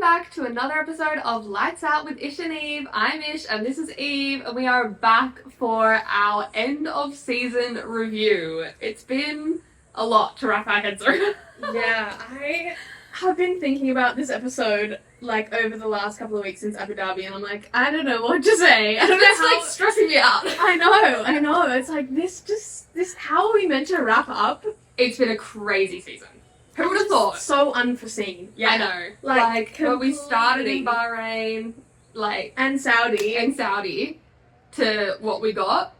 back to another episode of Lights Out with Ish and Eve. I'm Ish and this is Eve, and we are back for our end of season review. It's been a lot to wrap our heads around. Yeah, I have been thinking about this episode like over the last couple of weeks since Abu-Dhabi, and I'm like, I don't know what to say. I don't know It's how... like stressing me out. I know. It's like this. How are we meant to wrap up? It's been a crazy season. Who would have thought? So unforeseen. Yeah, I know. Like when we started in completely. Bahrain, And Saudi. to what we got.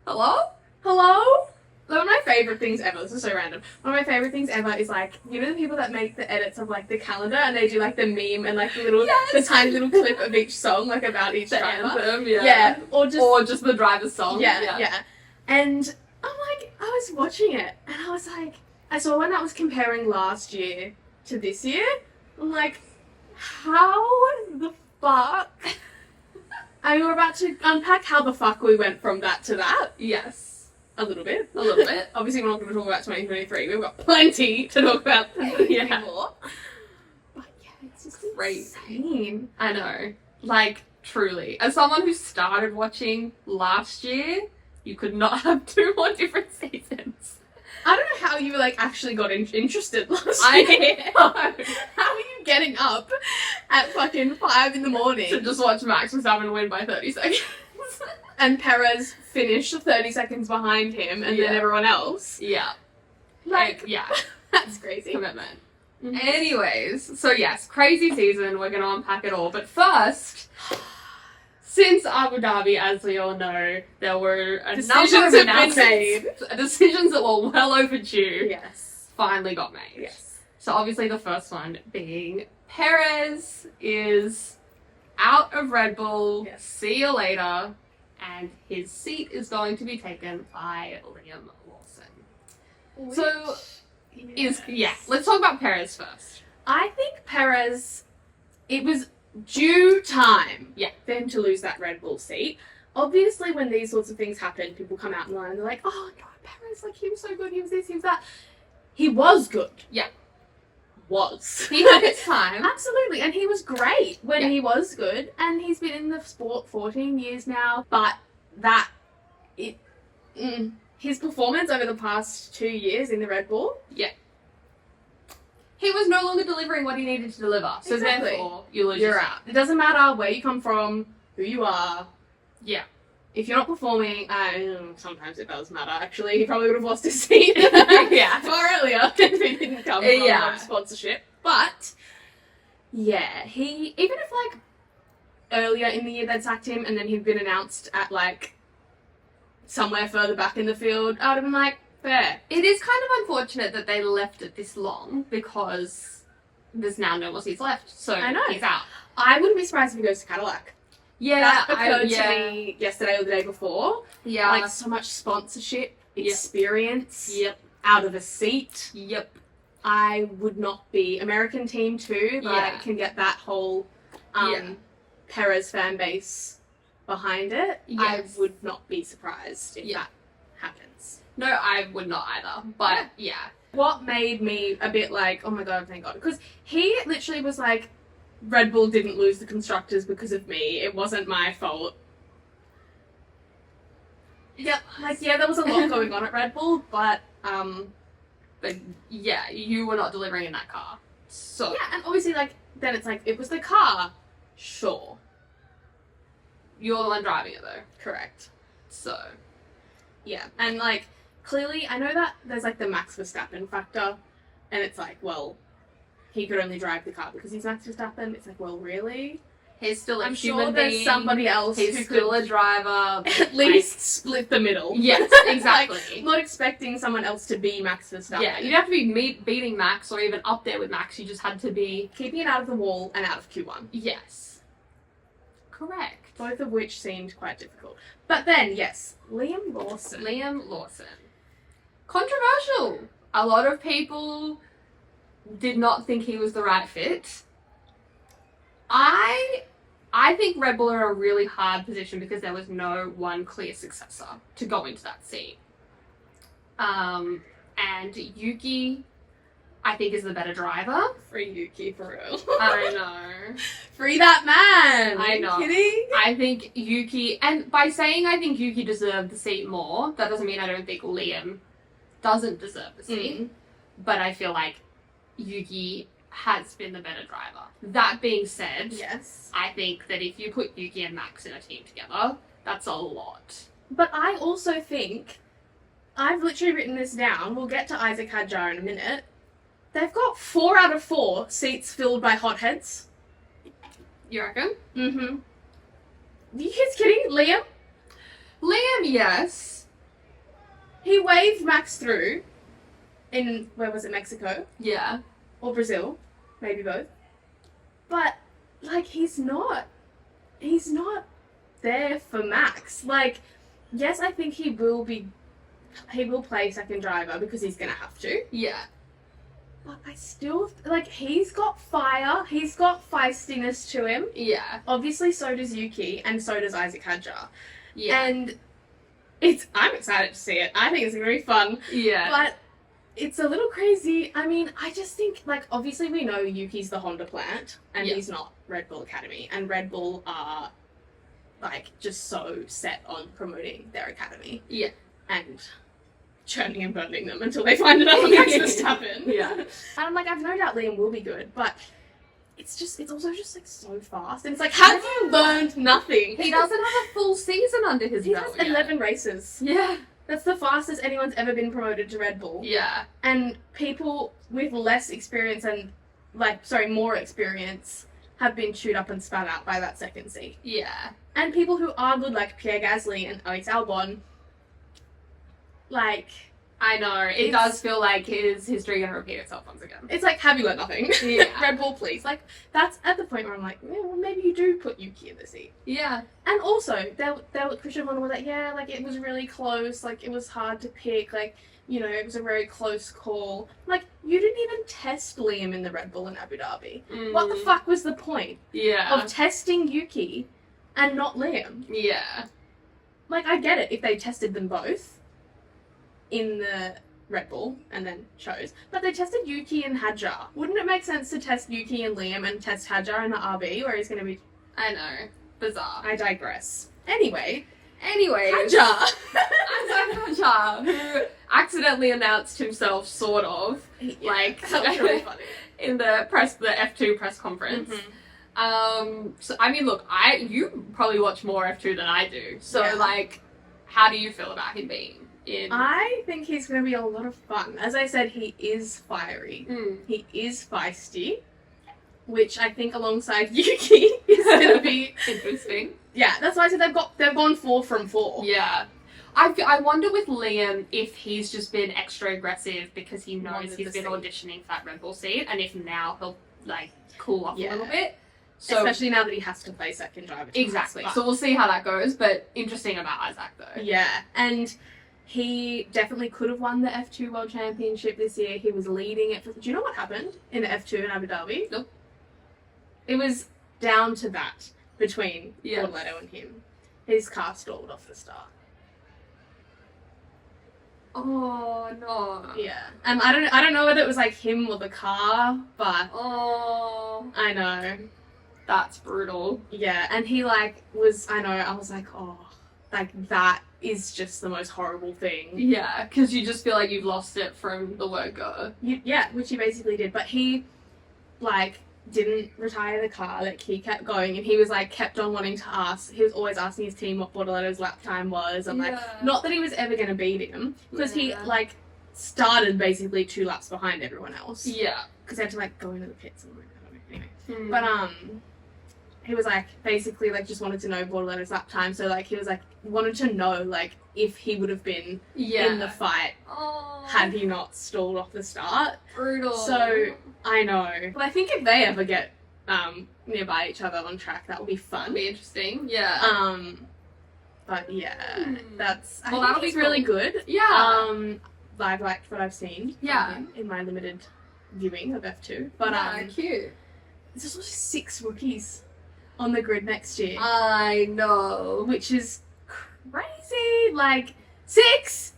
Hello? One of my favourite things ever, this is so random, one of my favourite things ever is like, you know the people that make the edits of like the calendar and they do like the meme and like the tiny little clip of each song, like about each driver? Anthem, Yeah. Or just the driver's song. Yeah. And I'm like, I was watching it and I was like, I saw one that was comparing last year to this year. I'm like, how the fuck? And we're about to unpack how the fuck we went from that to that. Yes. A little bit. Obviously, we're not going to talk about 2023. We've got plenty to talk about anymore. But yeah, it's just crazy. Insane. I know. Like, truly. As someone who started watching last year, you could not have two more different seasons. I don't know how you like actually got interested last year. I know. How are you getting up at fucking 5 in the morning to just watch Max Verstappen win by 30 seconds? And Perez finish 30 seconds behind him and then everyone else? Yeah. Yeah. That's crazy. Commitment. Mm-hmm. Anyways, so yes, crazy season. We're going to unpack it all. But first, since Abu Dhabi, as we all know, there were a Decisions number of have been announcements. Decisions that were well overdue. Yes. Finally got made. Yes. So obviously the first one being Perez is out of Red Bull. Yes. See you later. And his seat is going to be taken by Liam Lawson. Let's talk about Perez first. I think Perez, it was due time for him to lose that Red Bull seat. Obviously, when these sorts of things happen, people come out in line and they're like, oh no, Perez, like he was so good, he was this, he was that. He was good. Yeah. He had his time. Absolutely, and he was great when he was good, and he's been in the sport 14 years now, but his performance over the past 2 years in the Red Bull, he was no longer delivering what he needed to deliver, so therefore you're out. It doesn't matter where you come from, who you are. Yeah. If you're not performing, sometimes it does matter, actually. He probably would have lost his seat far earlier if he didn't come from sponsorship. But, yeah, even if, like, earlier in the year they'd sacked him and then he'd been announced at, like, somewhere further back in the field, I would have been like, fair. It is kind of unfortunate that they left it this long because there's now no more seats left, so he's out. I wouldn't be surprised if he goes to Cadillac. Yeah, that occurred to me yesterday or the day before. Yeah. Like, so much sponsorship, experience, Yep. out of a seat. Yep. I would not be. American team too, like, can get that whole Perez fan base behind it. Yes. I would not be surprised if that happens. No, I would not either, but What made me a bit like, oh my god, thank god, because he literally was like, Red Bull didn't lose the constructors because of me. It wasn't my fault. Yep. Like, there was a lot going on at Red Bull, but you were not delivering in that car. So yeah, and obviously, like, then it's like, it was the car. Sure. You're the one driving it, though. Correct. So. Yeah, and, like, clearly, I know that there's, like, the Max Verstappen factor, and it's like, well, he could only drive the car because he's Max Verstappen. It's like, well, really? He's still a I'm human sure there's being. somebody else He's who still could a driver. at least split the middle. Yes, exactly. Like, not expecting someone else to be Max Verstappen. Yeah, you'd have to be beating Max or even up there with Max. You just had to be keeping it out of the wall and out of Q1. Yes. Correct. Both of which seemed quite difficult. But then, yes, Liam Lawson. Controversial. A lot of people did not think he was the right fit. I think Red Bull are in a really hard position because there was no one clear successor to go into that seat. And Yuki I think is the better driver. Free Yuki for real. I know. Free that man. I know. Are you kidding? I think Yuki, and by saying I think Yuki deserved the seat more, that doesn't mean I don't think Liam doesn't deserve the seat. But I feel like Yuki has been the better driver. That being said, Yes. I think that if you put Yuki and Max in a team together, that's a lot. But I also think, I've literally written this down, we'll get to Isaac Hadjar in a minute, they've got 4 out of 4 seats filled by hotheads. You reckon? Mm-hmm. Are you kids kidding? Liam? Liam, yes. He waved Max through in, where was it, Mexico? Yeah. Or Brazil. Maybe both. But, like, he's not there for Max. Like, yes, I think he will play second driver because he's gonna have to. Yeah. But I still, like, he's got fire, he's got feistiness to him. Yeah. Obviously, so does Yuki, and so does Isaac Hadjar. Yeah. And I'm excited to see it. I think it's gonna be fun. Yeah. But it's a little crazy. I mean, I just think, like, obviously we know Yuki's the Honda plant, and he's not Red Bull Academy. And Red Bull are, like, just so set on promoting their academy. Yeah. And churning and burning them until they find another Max Verstappen. Yeah. And I'm like, I've no doubt Liam will be good, but it's also just, like, so fast. And it's like, have you learned nothing? He doesn't have a full season under his He belt has yet. 11 races. Yeah. That's the fastest anyone's ever been promoted to Red Bull. Yeah. And people with less experience and, more experience have been chewed up and spat out by that second seat. Yeah. And people who are good, like Pierre Gasly and Alex Albon, like... I know. It does feel like his history going to repeat itself once again. It's like, have you learned nothing? Yeah. Red Bull, please. Like, that's at the point where I'm like, yeah, well, maybe you do put Yuki in the seat. Yeah. And also, Christian Horner was like, yeah, like, it was really close, like, it was hard to pick, like, you know, it was a very close call. Like, you didn't even test Liam in the Red Bull in Abu Dhabi. What the fuck was the point of testing Yuki and not Liam? Yeah. Like, I get it if they tested them both in the Red Bull and then chose, but they tested Yuki and Hadjar. Wouldn't it make sense to test Yuki and Liam and test Hadjar in the RB where he's going to be... I know. Bizarre. I digress. Anyways, Hadjar. Isaac Hadjar, who accidentally announced himself, sort of, like, that was really funny. in the F2 press conference. So, I mean, look, you probably watch more F2 than I do. So, like, how do you feel about him being in? I think he's going to be a lot of fun. As I said, he is fiery. He is feisty, which I think alongside Yuki is going to be interesting. Yeah, that's why I said they've gone 4 from 4. Yeah. I wonder with Liam if he's just been extra aggressive because he knows he's been auditioning for that Red Bull seat, and if now he'll, like, cool off a little bit. So, especially now that he has to play second driver. Exactly. So we'll see how that goes, but interesting about Isaac, though. Yeah, and he definitely could have won the F2 World Championship this year. He was leading it. Do you know what happened in the F2 in Abu Dhabi? Nope. It was down to that between Bortoleto and him. His car stalled off the start. Oh no. Yeah. And I don't know whether it was like him or the car, but I know. That's brutal. Yeah, and he I was like, oh, like that is just the most horrible thing. Yeah, because you just feel like you've lost it from the word go. Yeah, which he basically did, but he didn't retire the car, he kept going, and he was kept on wanting to ask. He was always asking his team what Bortoleto's lap time was, and not that he was ever going to beat him, because he started basically 2 laps behind everyone else. Yeah, because they had to go into the pits and anyway. But he was basically just wanted to know Bortoleto's lap time, so he was wanted to know if he would have been in the fight had he not stalled off the start. Brutal. So I know, but I think if they ever get nearby each other on track, that will be fun. That'll be interesting. Yeah. But yeah, that's that'll be be really good. Yeah. I've liked what I've seen. Yeah. In my limited viewing of F2, but cute. There's also 6 rookies on the grid next year. I know. Which is crazy. 6?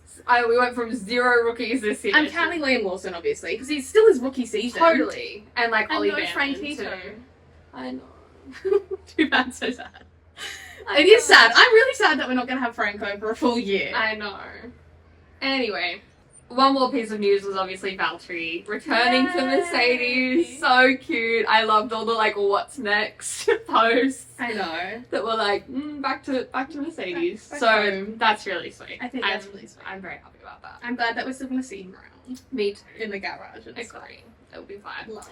We went from 0 rookies this year. I'm counting Liam Lawson, obviously, because he's still his rookie season. Totally. And like Ollie no Bannon Frankie too. too. I know. Too bad, so sad. It is sad. I'm really sad that we're not going to have Franco for a full year. I know. Anyway, one more piece of news was obviously Valtteri returning to Mercedes. So cute. I loved all the like what's next posts. I know. That were like back to Mercedes. Back so home. that's really sweet. I think that's really sweet. I'm very happy about that. I'm glad that we're still going to see him around. Me too. In the garage. And Agree. It'll be fine. Love.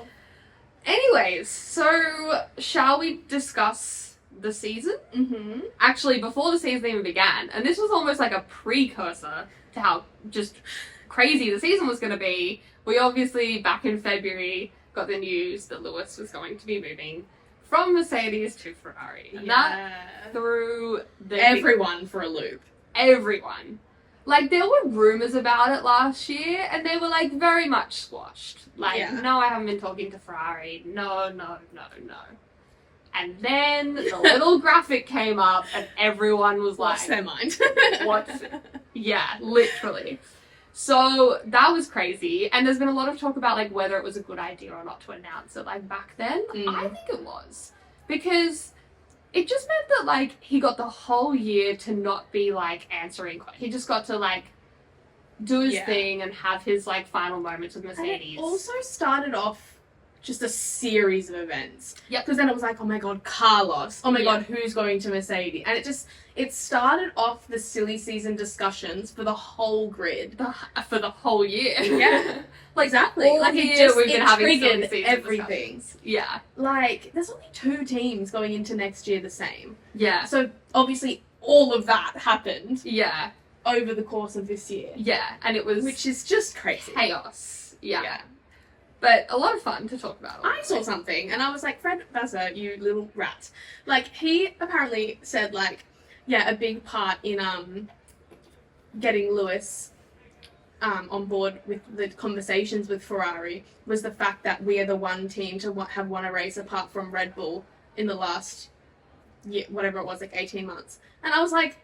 Anyways, so shall we discuss the season? Mm-hmm. Actually, before the season even began, and this was almost like a precursor to how just crazy the season was going to be, we obviously, back in February, got the news that Lewis was going to be moving from Mercedes to Ferrari. And that threw everyone for a loop. Everyone. Like, there were rumours about it last year, and they were, like, very much squashed. Like, no, I haven't been talking to Ferrari. No. And then the little graphic came up, and everyone was like... Lost their mind. What? Yeah, literally. So, that was crazy. And there's been a lot of talk about, like, whether it was a good idea or not to announce it, like, back then. I think it was. Because... it just meant that, like, he got the whole year to not be, like, answering questions. He just got to, like, do his thing and have his, like, final moments with Mercedes. And it also started off just a series of events. Yep. Because then it was like, oh my god, Carlos. Oh my god, who's going to Mercedes? And it started off the silly season discussions for the whole grid. For the whole year. Yeah. Like, exactly. All like, year we've been having silly triggered season everything. discussions. Yeah. Like, there's only 2 teams going into next year the same. Yeah. So, obviously, all of that happened. Yeah. Over the course of this year. Yeah. And it was... which is just crazy. Chaos. Yeah. But a lot of fun to talk about. I saw something, and I was like, Fred Vassar, you little rat. Like, he apparently said, like, a big part in getting Lewis on board with the conversations with Ferrari was the fact that we are the one team to have won a race apart from Red Bull in the last year, whatever it was, like 18 months. And I was like,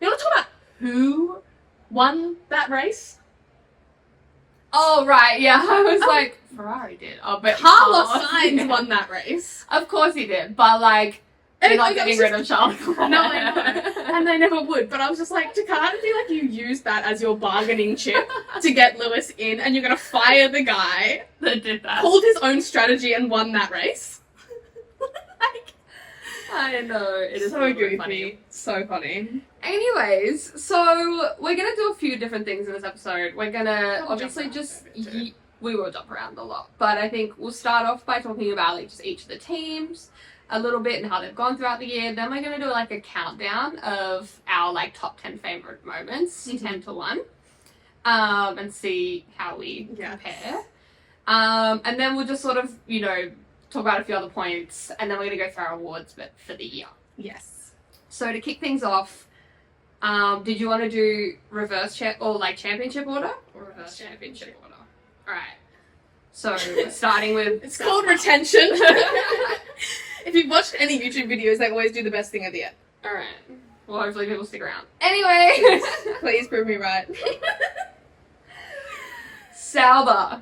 you want to talk about who won that race? Oh, right, yeah. I was like, Ferrari did. Oh, but Carlos Sainz won that race. Of course he did, but, like, they're not getting rid of Charles Leclerc. No, I know. And they never would. But I was just like, to kind of feel like you used that as your bargaining chip to get Lewis in, and you're going to fire the guy that did that. Pulled his own strategy and won that race. Like, I know. It is so goofy. funny. So funny. Anyways, so we're going to do a few different things in this episode. We're going to obviously just... we will jump around a lot. But I think we'll start off by talking about like just each of the teams a little bit and how they've gone throughout the year. Then we're going to do like a countdown of our like top 10 favorite moments, 10 to 1, and see how we compare. And then we'll just sort of, you know, talk about a few other points, and then we're going to go through our awards for the year. Yes. So to kick things off, did you want to do reverse or like championship order or reverse championship order? All right. So starting with it's called retention. If you've watched any YouTube videos, they always do the best thing at the end. All right. Well, hopefully people stick around. Anyway, please prove me right. Sauber.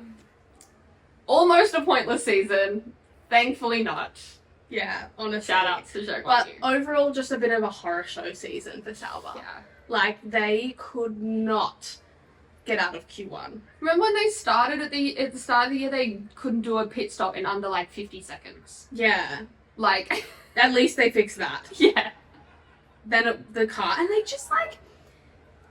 Almost a pointless season. Thankfully not. Yeah, honestly. Shout out to Jacques. But overall, just a bit of a horror show season for Sauber. Yeah. Like, they could not get out of Q1. Remember when they started at the start of the year, they couldn't do a pit stop in under like 50 seconds? Yeah. Like, at least they fixed that. Yeah. Then the car, and they just like,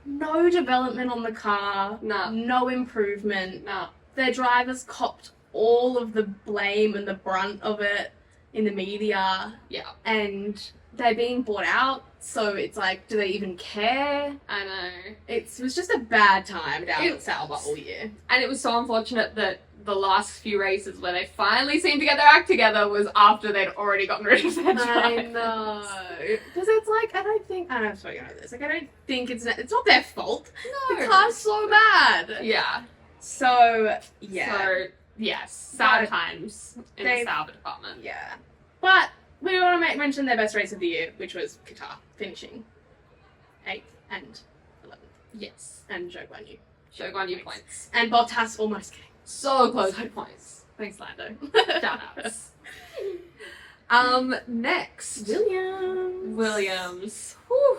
no development on the car. No. No improvement. No. Their drivers copped all of the blame and the brunt of it in the media. Yeah. And they're being bought out, so it's like, do they even care? I know. It was just a bad time down at Sauber all year. And it was so unfortunate that the last few races where they finally seemed to get their act together was after they'd already gotten rid of their drivers. I know. Because it's like, I don't know if you know this, like, I don't think it's not their fault. No. The car's so bad. Yeah. So, yeah. So, yes, sad times in the Sauber department. Yeah. But we want to mention their best race of the year, which was Qatar, finishing 8th and 11th. Yes. And Zhou Guan Yu. Zhou Guan Yu points. And Bottas almost came. So close So to points. Thanks, Lando. Shout outs. Next. Williams. Whew.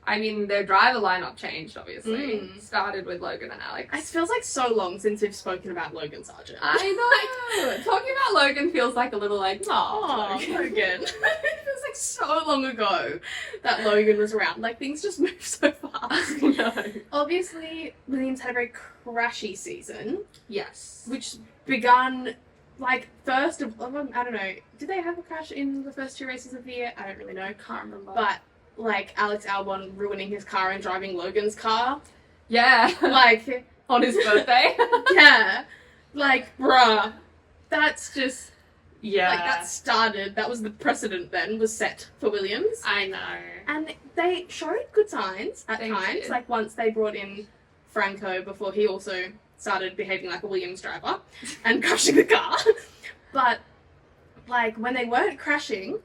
I mean, their driver lineup changed, obviously. Started with Logan and Alex. It feels like so long since we've spoken about Logan Sargent. I know. Talking about Logan feels like a little like, oh, Logan. It feels like so long ago that Logan was around. Like, things just move so fast. No. Obviously, Williams had a very crashy season. Yes. Which begun, like, first of... I don't know. Did they have a crash in the first 2 races of the year? I don't really know. Can't remember. But... like Alex Albon ruining his car and driving Logan's car. Yeah. Like, on his birthday. yeah. Like, bruh. That's just, Yeah. like, that was the precedent then, was set for Williams. I know. And they showed good signs at They times. did. Like, once they brought in Franco before he also started behaving like a Williams driver and crashing the car. But, like, when they weren't crashing...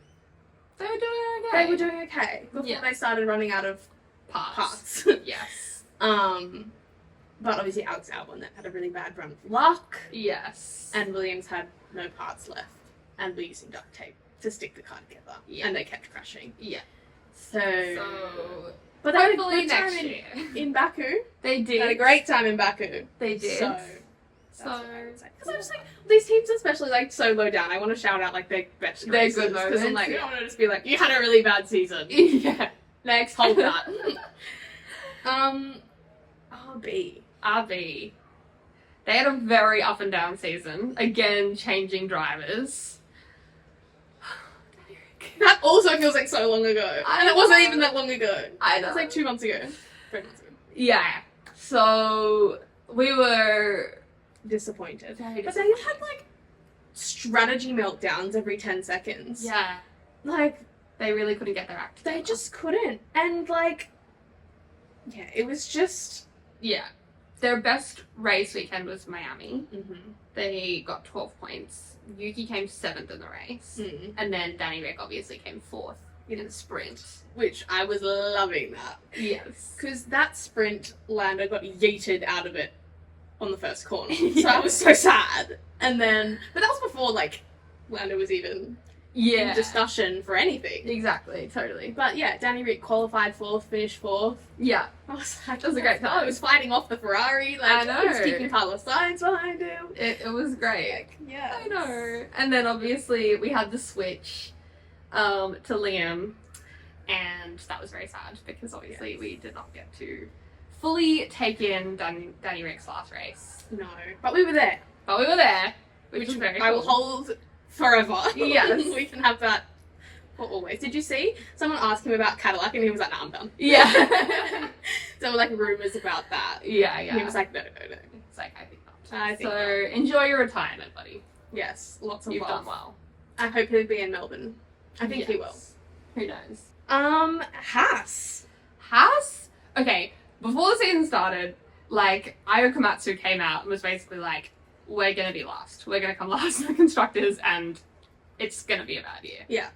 They were doing okay. They were doing okay before they started running out of parts. Yes. But obviously Alex Albon that had a really bad run of luck. Yes. And Williams had no parts left and were using duct tape to stick the car together. Yeah. And they kept crashing. Yeah. So But they had a hopefully good time next year. in Baku. They did. They had a great time in Baku. They did. Because I'm just like, these teams especially like so low down. I want to shout out like their best Their races, good because I'm moments, like, I yeah. don't want to just be like, you had a really bad season. Yeah. Next. Hold that. RB. RB. They had a very up and down season. Again, changing drivers. That also feels like so long ago. I And it wasn't know. even that long ago. I It know. was like 2 months ago. 3 months ago. Yeah. So we were Disappointed. very But they had like strategy meltdowns every 10 seconds. Yeah. Like, They really couldn't get their act together. they just couldn't. And like, yeah, it was just... Yeah. Their best race weekend was Miami. Mm-hmm. They got 12 points. Yuki came 7th in the race. And then Danny Rick obviously came 4th in the sprint. Which I was loving that. Yes. Because that sprint, Lando got yeeted out of it on the first corner. So Yeah. I was so sad. And then, but that was before like Lando was even Yeah. in discussion for anything. Exactly. Totally. But yeah, Danny Rick qualified 4th, finished 4th. Yeah. I was like, It was a great time. He was fighting off the Ferrari. Like, I know. He was keeping Carlos Sainz behind him. It was great. Like, yeah. I know. And then obviously we had the switch to Liam, and that was very sad because obviously we did not get to fully take in Danny Rick's last race. No, but we were there, But we were there, which was very I will cool. hold forever. Yes. We can have that for always. Did you see someone asked him about Cadillac and he was like, nah, I'm done. Yeah. There were like rumours about that. Yeah, And yeah. he was like, no. It's like, I think not. I think so not. enjoy your retirement, buddy. Yes, lots of You've love. done well. I hope he'll be in Melbourne. I think he will. Yes. Who knows? Haas. Haas? Okay, before the season started, like, Ayo Komatsu came out and was basically like, we're gonna be last. We're gonna come last in the constructors and it's gonna be a bad year. Yeah.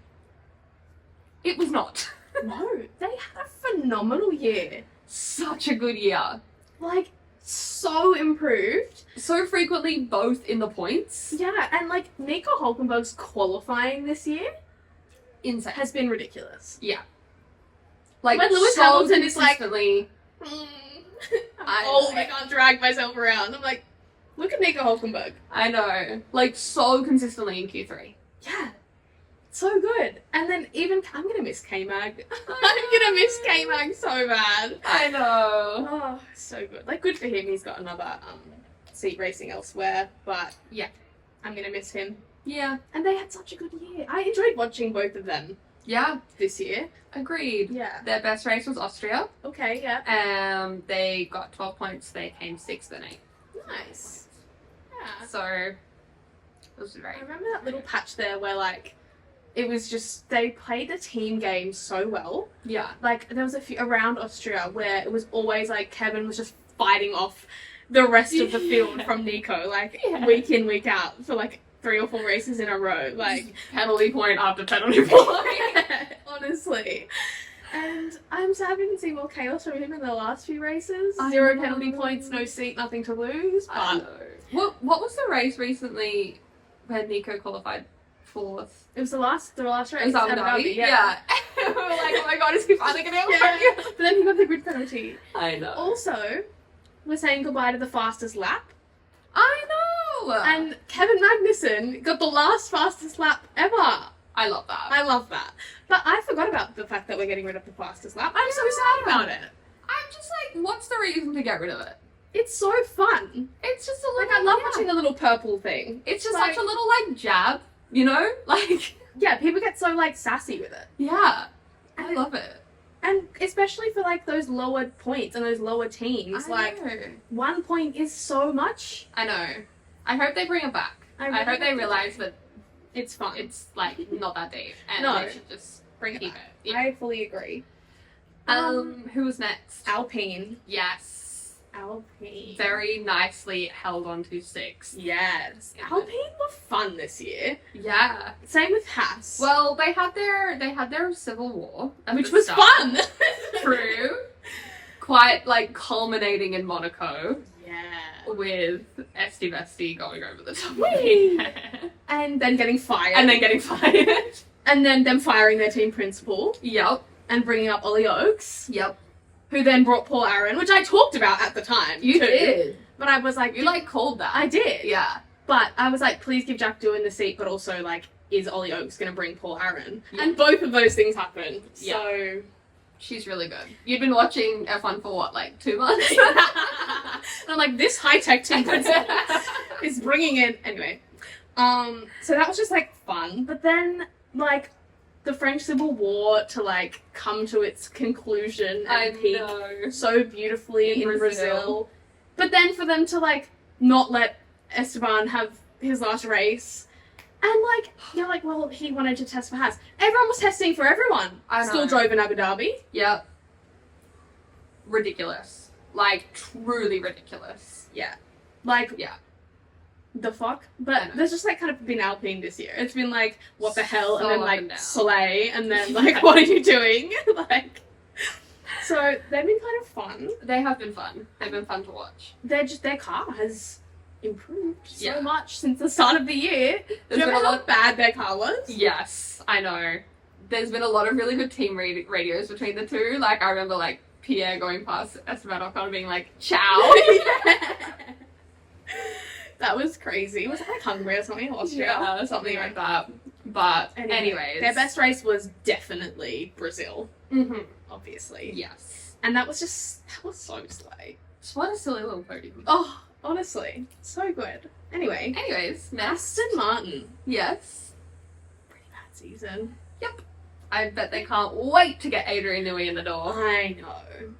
It was not. No, they had a phenomenal year. Such a good year. Like, so improved. So frequently both in the points. Yeah, and like Nico Hulkenberg's qualifying this year Insane. has been ridiculous. Yeah. Like, When Lewis so Hamilton is like, consistently- I'm old, I can't drag myself around. I'm like, look at Nico Hulkenberg. I know. Like, so consistently in Q3. Yeah. So good. And then even, I'm gonna miss K-Mag. I'm gonna miss K-Mag so bad. I know. Oh, so good. Like, good for him, he's got another seat racing elsewhere, but Yeah. I'm gonna miss him. Yeah. And they had such a good year. I enjoyed watching both of them Yeah. this year. Agreed. Yeah. Their best race was Austria. Okay, yeah. They got 12 points. They came 6th and 8th. Nice. Yeah. So it was very. I remember that little patch there where, like, it was just, they played the team game so well. Yeah. Like, there was a few around Austria where it was always, like, Kevin was just fighting off the rest of the field from Nico, like, week in, week out for, like, 3 or 4 races in a row. Like, Penalty point after penalty point. honestly. And I'm sad we didn't see more chaos from him in the last few races. I 0 know. penalty points, no seat, nothing to lose. I But know. What was the race recently where Nico qualified fourth? it was the last race. It was Abu-Dhabi. Yeah. We were like, oh my god, is he finally gonna Yeah. But then he got the grid penalty. I know. Also, we're saying goodbye to the fastest lap. I know. And Kevin Magnussen got the last fastest lap ever. I love that. I love that. But I forgot about the fact that we're getting rid of the fastest lap. I'm so sad about it. I'm just like, what's the reason to get rid of it? It's so fun. It's just a Like, little. I love watching the little purple thing. It's just like- such a little like jab, you know? Like, Yeah, people get so, like, sassy with it. yeah, I love it. And especially for, like, those lower points and those lower teams. I Like, know. 1 point is so much. I know. I hope they bring it back. I really hope they hope realize that It's fun. it's like not that deep, and No. they should just Bring it keep back. it. Yeah. I fully agree. Who was next? Alpine. Yes, Alpine. very nicely held on to 6. Yes. Alpine were fun this year. Yeah. Same with Haas. Well, they had their civil war, at which the was start. fun. True. Quite like culminating in Monaco Yeah. with Esti Vesti going over the top of Whee! me. And then getting fired. And then getting fired. And then them firing their team principal Yep. and bringing up Ollie Oakes, Yep. who then brought Paul Aaron, which I talked about at the time. You too. did. But I was like, You like called that. I did. Yeah. But I was like, please give Jack Doohan the seat, but also like, is Ollie Oakes going to bring Paul Aaron? Yeah. And both of those things happened. Yeah. So. She's really good. You'd been watching F1 for what, like 2 months? And I'm like, this high tech team principal is bringing in. Anyway. So that was just like fun. But then, like, the French Civil War to like come to its conclusion and peak know. so beautifully In in Brazil. Brazil. But then for them to like not let Esteban have his last race. And like, you're like, well, he wanted to test for Haas. Everyone was testing for everyone. I know. Still drove in Abu Dhabi. Yep. Ridiculous. Like, truly ridiculous. Like, Yeah. the fuck? I But know. there's just like kind of been Alpine this year. It's been like, what the hell? So And then up like, and down. Soleil. And then like, what are you doing? Like, so they've been kind of fun. They have been fun. They've been fun to watch. Their car has improved so Yeah. much since the start of the year. Do There's you been remember a how lot. bad their car was? Yes, I know. There's been a lot of really good team radios between the two. Like, I remember, like, Pierre going past Esteban Ocon and being like, ciao. That was crazy. Was it like Hungary or something? Austria? Yeah, something like that. But, anyways. Their best race was definitely Brazil, Mm-hmm. obviously. Yes. And that was so slay. Just what a silly little podium. Oh, honestly, so good. Anyway, Anyways, next. Aston Martin. Yes. Pretty bad season. I bet they can't wait to get Adrian Newey in the door. I know.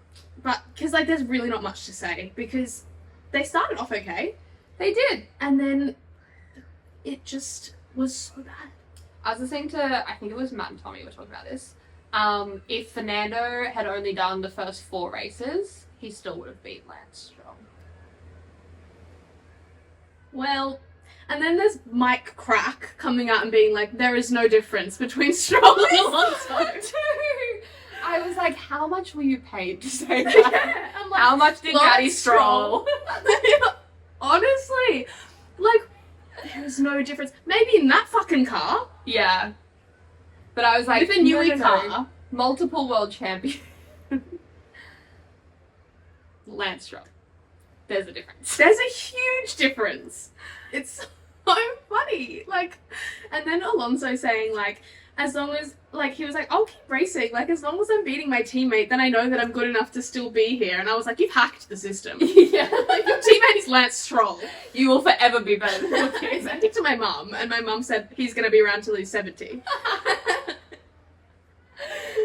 But, because, like, there's really not much to say, because they started off okay, They did. and then it just was so bad. I was listening to, I think it was Matt and Tommy were talking about this. If Fernando had only done the first 4 races, he still would have beat Lance Stroll. Well, and then there's Mike Crack coming out and being like, there is no difference between Stroll and Alonso. I was like, how much were you paid to say that? I'm like, How much did Lance Daddy Stroll? honestly, like, there is no difference. Maybe in that fucking car, Yeah. But I was like, with a Newey no. car. Multiple world champion. Lance Stroll. There's a difference. There's a huge difference. It's so funny. Like, and then Alonso saying, like, as long as, like, he was like, I'll keep racing. Like, as long as I'm beating my teammate, then I know that I'm good enough to still be here. And I was like, you've hacked the system. Yeah. Like, your teammate is Lance Stroll. You will forever be better than your I kids. sent it to my mum, and my mum said he's going to be around till he's 70.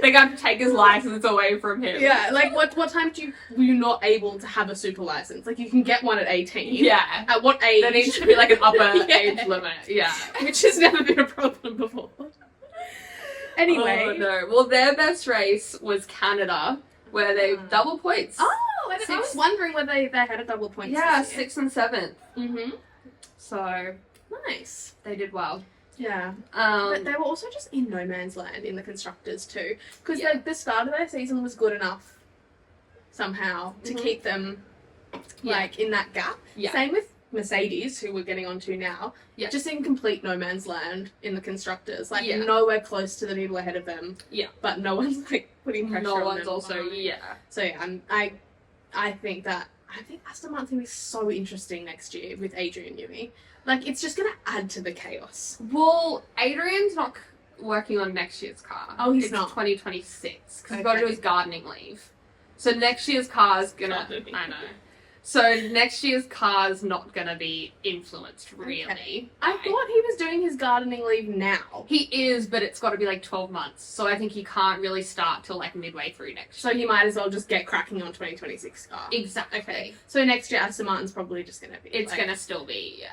They got to take his license away from him. Yeah, like, what time were you not able to have a super license? Like, you can get one at 18. Yeah. At what age? There needs to be like an upper Yeah. age limit. Yeah. Which has never been a problem before. Anyway. Oh, no. Well, their best race was Canada, where they double points. Oh, I Six- was wondering whether they had a double points. Yeah, 6th and 7th. Mm-hmm. So Nice. they did well. Yeah. But they were also just in no man's land in the constructors too, because the start of their season was good enough somehow to keep them like in that gap. Yeah. Same with Mercedes, who we're getting onto now. Yeah. Just in complete no man's land in the constructors, like nowhere close to the people ahead of them. Yeah. But no one's like putting pressure on them. No one's also So yeah, I think Aston Martin's gonna be so interesting next year with Adrian Newey. Like, it's just gonna add to the chaos. Well, Adrian's not working on next year's car. Oh, he's not. 2026 because he's got to do his gardening leave. So next year's car's gonna. I know. So next year's car's not gonna be influenced really. Okay. I thought he was doing his gardening leave now. He is, but it's got to be like 12 months. So I think he can't really start till like midway through next year. So he might as well just get cracking on 2026 car. Exactly. Okay. So next year Aston Martin's probably just gonna be. It's gonna still be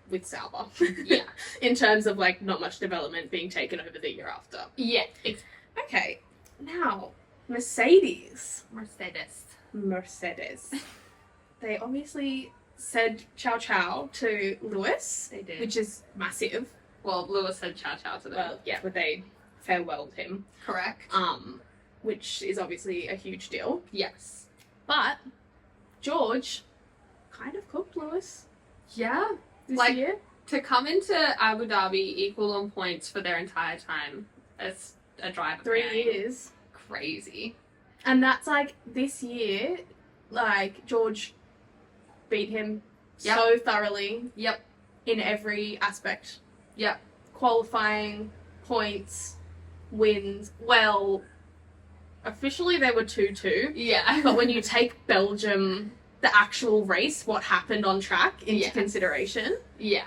with Sauber. Yeah. In terms of like not much development being taken over the year after. Yeah. Okay. Now, Mercedes. They obviously said ciao ciao to Lewis. They did. Which is massive. Well, Lewis said ciao ciao to them. Well, yeah, but they farewelled him. Correct. Which is obviously a huge deal. Yes. But George kind of cooked Lewis. Yeah. This year. To come into Abu Dhabi equal on points for their entire time as a driver. 3 years. Crazy. And that's like this year, like George beat him so thoroughly. Yep. In every aspect. Yep. Qualifying, points, wins. Well, officially they were 2-2. Yeah. But when you take Belgium, the actual race, what happened on track into consideration. Yeah.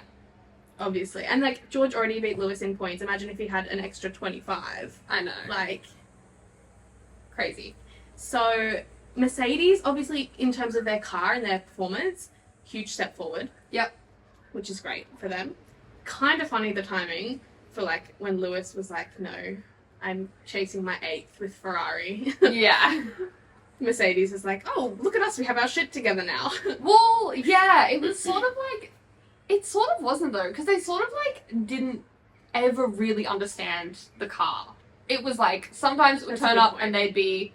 Obviously. And like George already beat Lewis in points. Imagine if he had an extra 25. I know. Like crazy. So Mercedes, obviously, in terms of their car and their performance, huge step forward. Yep. Which is great for them. Kind of funny the timing for like when Lewis was like, no, I'm chasing my 8th with Ferrari. Yeah. Mercedes is like, oh, look at us, we have our shit together now. Well, yeah, it was sort of like, it sort of wasn't though, because they sort of like didn't ever really understand the car. It was like, sometimes it would turn up and they'd be,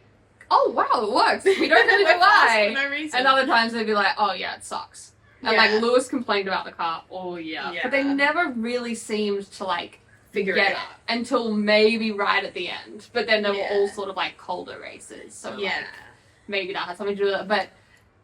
oh wow, it works. We don't really know why. For no reason. And other times they'd be like, oh yeah, it sucks. And like Lewis complained about the car. Oh yeah. But they never really seemed to like figure it out until maybe right at the end. But then they were all sort of like colder races. So like, maybe that had something to do with it. But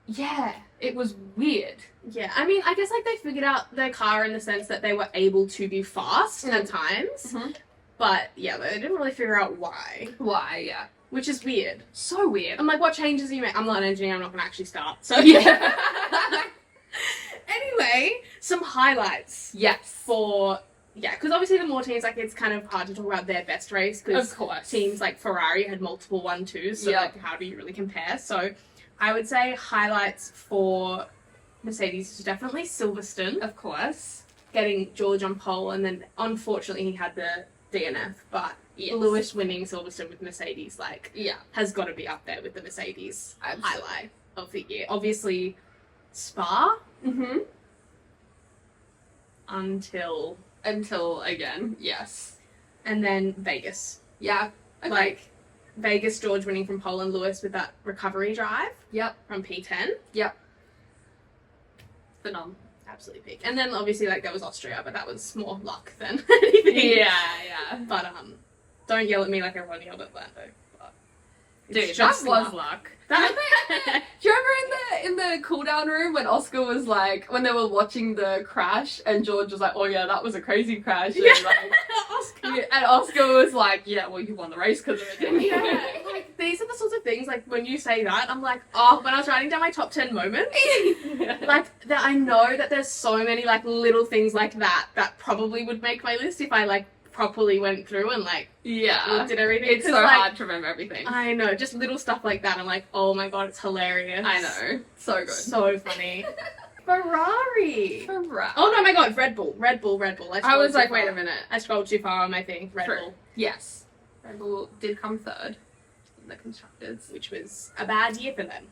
yeah, it was weird. Yeah, I mean, I guess like they figured out their car in the sense that they were able to be fast at times. Mm-hmm. But yeah, they didn't really figure out why. Why, yeah. Which is weird. So weird. I'm like, what changes do you make? I'm not an engineer, I'm not going to actually start. So yeah. Anyway, some highlights. Yes. Because obviously the more teams, like, it's kind of hard to talk about their best race because teams like Ferrari had multiple 1-2s, so like, how do you really compare? So I would say highlights for Mercedes is definitely Silverstone. Of course. Getting George on pole, and then unfortunately he had the DNF, but Lewis winning Silverstone with Mercedes, like, has got to be up there with the Mercedes highlight of the year. Obviously, Spa. Mm-hmm. Until again, yes. And then Vegas. Yeah. Okay. Like, Vegas, George winning from pole and Lewis with that recovery drive. Yep. From P10. Yep. Phenomenal. Absolutely peak. And then obviously like there was Austria, but that was more luck than anything. Yeah. But don't yell at me like everyone yelled at Lando. But dude, that was luck. Do you remember in the cool down room when Oscar was like, when they were watching the crash and George was like, oh yeah, that was a crazy crash. And, and Oscar was like, yeah, well you won the race because of it, didn't you? Like these are the sorts of things, like when you say that, I'm like, oh, when I was writing down my top 10 moments, like that I know that there's so many like little things like that probably would make my list if I like properly went through and like looked at everything. It's so hard to remember everything. I know, just little stuff like that. I'm like, oh my god, it's hilarious. I know, so good, so funny. Ferrari. Oh no, my god, Red Bull. I was like, wait a minute, I scrolled too far on my thing. Red Bull. Yes, Red Bull did come third in the constructors, which was a bad year for them.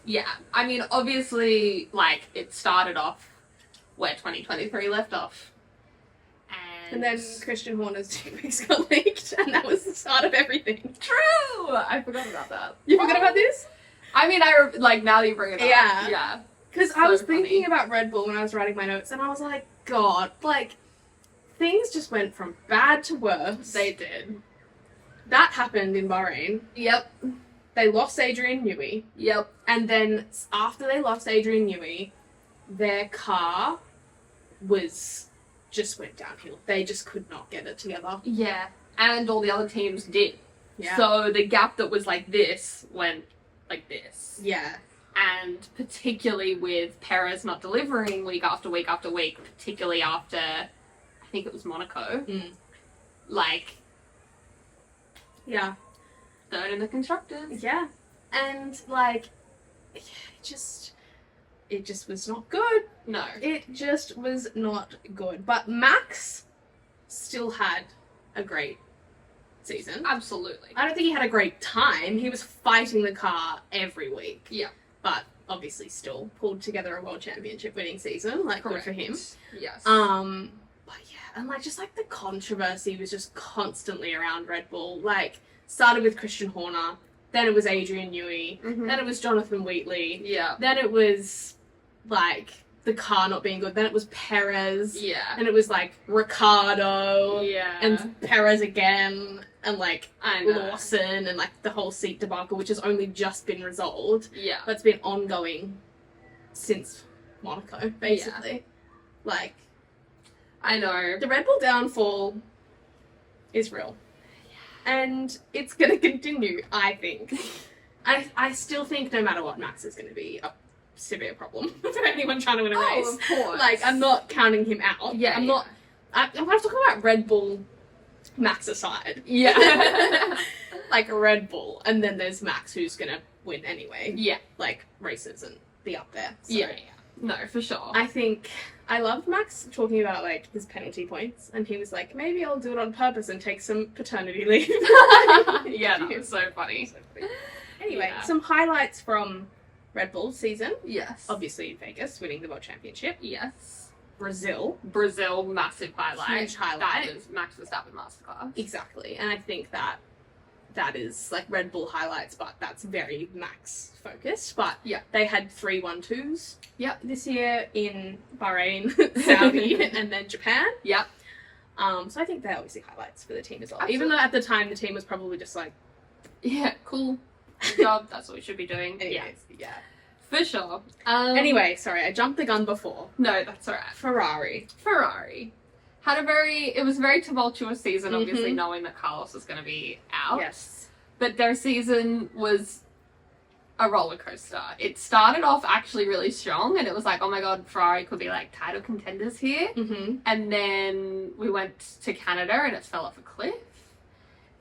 Yeah, I mean, obviously, like it started off where 2023 left off. And then Christian Horner's 2 weeks got leaked, and that was the start of everything. True! I forgot about that. You forgot about this? I mean, like, now that you bring it up. Yeah. Yeah. Because So I was funny. thinking about Red Bull when I was writing my notes, and I was like, God, like, things just went from bad to worse. They did. That happened in Bahrain. Yep. They lost Adrian Newey, Yep. and then after they lost Adrian Newey, their car just went downhill. They just could not get it together. Yeah. And all the other teams did. Yeah. So the gap that was like this went like this. Yeah. And particularly with Perez not delivering week after week after week, particularly after, I think it was Monaco, like, Yeah. third in the constructors. Yeah. And, like, it just was not good. No. It just was not good. But Max still had a great season. Absolutely. I don't think he had a great time. He was fighting the car every week. Yeah. But obviously still pulled together a world championship winning season. Like, Correct. good for him. Yes. But yeah, and like, just like the controversy was just constantly around Red Bull. Like, started with Christian Horner, then it was Adrian Newey, then it was Jonathan Wheatley, Yeah. then it was like the car not being good, then it was Perez, Yeah. then it was like Ricardo, Yeah. and Perez again, and like I know. Lawson, and like the whole seat debacle, which has only just been resolved, Yeah. but it's been ongoing since Monaco, basically. Like, I know. the Red Bull downfall is real. And it's going to continue, I think. I still think no matter what, Max is going to be a severe problem for anyone trying to win a race. Oh, of course. Like, I'm not counting him out. Yeah, I'm yeah. not... I'm going to talk about Red Bull, Max aside. Yeah. Like, Red Bull, and then there's Max who's going to win anyway. Yeah. Like, races and be up there. So. Yeah. No, for sure. I think I loved Max talking about like his penalty points, and he was like, maybe I'll do it on purpose and take some paternity leave. Yeah, that was so funny. Anyway, Yeah. some highlights from Red Bull season. Yes. Obviously Vegas winning the World Championship. Yes. Brazil. Brazil, massive highlight. Huge highlight. That is Max Verstappen masterclass. Exactly. And I think that is like Red Bull highlights, but that's very Max focused. But Yeah. they had 3 1-2s Yep. this year in Bahrain, Saudi, and then Japan. Yep. So I think they're obviously highlights for the team as well. Absolutely. Even though at the time the team was probably just like, Yeah, cool. Good job. That's what we should be doing. anyways, yeah. For sure. Anyway, sorry, I jumped the gun before. No, that's alright. Ferrari. Ferrari had it was a very tumultuous season, obviously knowing that Carlos was going to be out. Yes. But their season was a roller coaster. It started off actually really strong, and it was like, oh my god, Ferrari could be like title contenders here. Mm-hmm. And then we went to Canada and it fell off a cliff.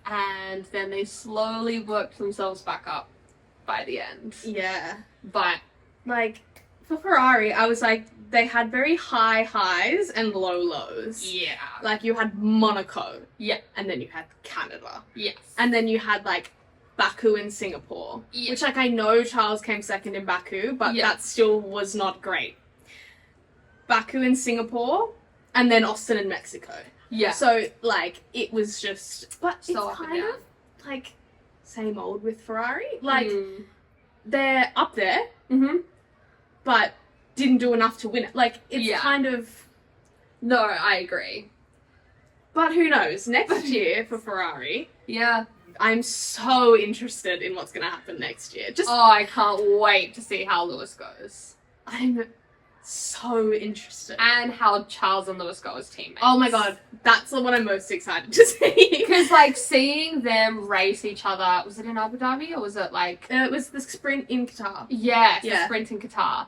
And then they slowly worked themselves back up by the end. Yeah. But Like, for Ferrari, I was like, they had very high highs and low lows. yeah. Like, you had Monaco. Yeah. And then you had Canada. Yes. And then you had, like, Baku and Singapore. Yeah. Which, like, I know Charles came second in Baku, but Yeah. that still was not great. Baku and Singapore, and then Austin and Mexico. Yeah. So, like, it was just... But So it's up and kind down. of, like, same old with Ferrari. Like, Mm. they're up there, Mm-hmm. but didn't do enough to win it. Like, it's Yeah. kind of... No, I agree. But who knows? Next year for Ferrari, Yeah. I'm so interested in what's going to happen next year. Just, Oh, I can't wait to see how Lewis goes. I'm so interested. And how Charles and Lewis go as teammates. Oh my god, that's the one I'm most excited to see. Because, like, seeing them race each other, was it in Abu Dhabi or was it, like... It was the sprint in Qatar. Yes, the Yeah. sprint in Qatar.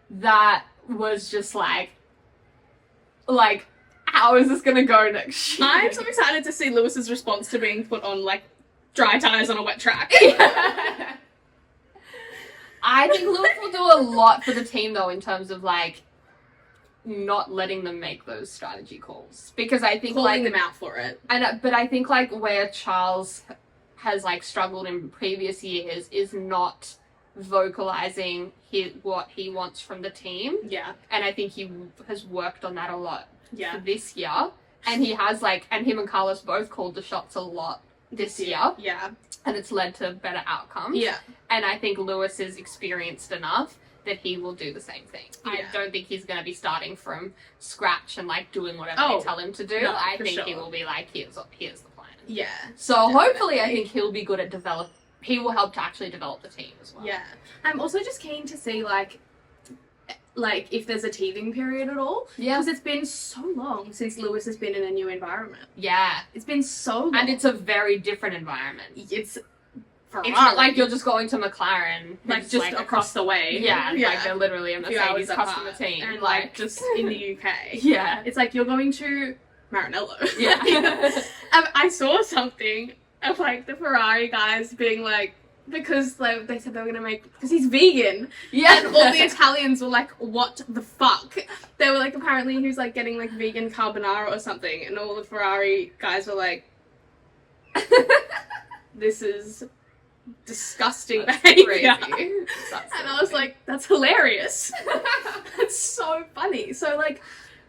That was just like, how is this gonna go next year? I'm so excited to see Lewis's response to being put on, like, dry tires on a wet track. I think Lewis will do a lot for the team, though, in terms of, like, not letting them make those strategy calls. Because I think, Calling like... them out for it. But I think, like, where Charles has, like, struggled in previous years is not vocalizing what he wants from the team. Yeah. And I think he has worked on that a lot Yeah. for this year. And he has and him and Carlos both called the shots a lot this year. Yeah. And it's led to better outcomes. Yeah. And I think Lewis is experienced enough that he will do the same thing. Yeah. I don't think he's going to be starting from scratch and doing whatever they tell him to do. No, I think sure. he will be here's the plan. Yeah. So definitely. hopefully I think he'll be good at he will help to actually develop the team as well. Yeah. I'm also just keen to see if there's a teething period at all. Yeah. Because it's been so long since Lewis has been in a new environment. Yeah. It's been so long. And it's a very different environment. It's Ferrari. It's not like you're just going to McLaren. just across the way. Yeah. They're literally a Mercedes customer team. And just in the UK. Yeah. It's like you're going to Maranello. Yeah. I saw something of the Ferrari guys being because they said they were gonna because he's vegan. Yeah. And all the Italians were like, what the fuck? They were apparently he was getting vegan carbonara or something, and all the Ferrari guys were like, this is disgusting behavior. Crazy. And I was like, that's hilarious. That's so funny. So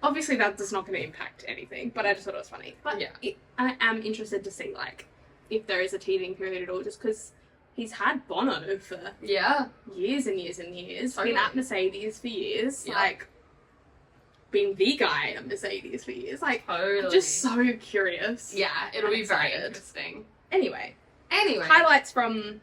obviously that's not going to impact anything, but I just thought it was funny. But yeah. I am interested to see if there is a teething period at all, just because he's had Bono for years and years and years. Totally. Been at Mercedes for years. Yeah. Been the guy at Mercedes for years. Totally. I'm just so curious. Yeah, it'll be very excited. interesting. Anyway. Highlights from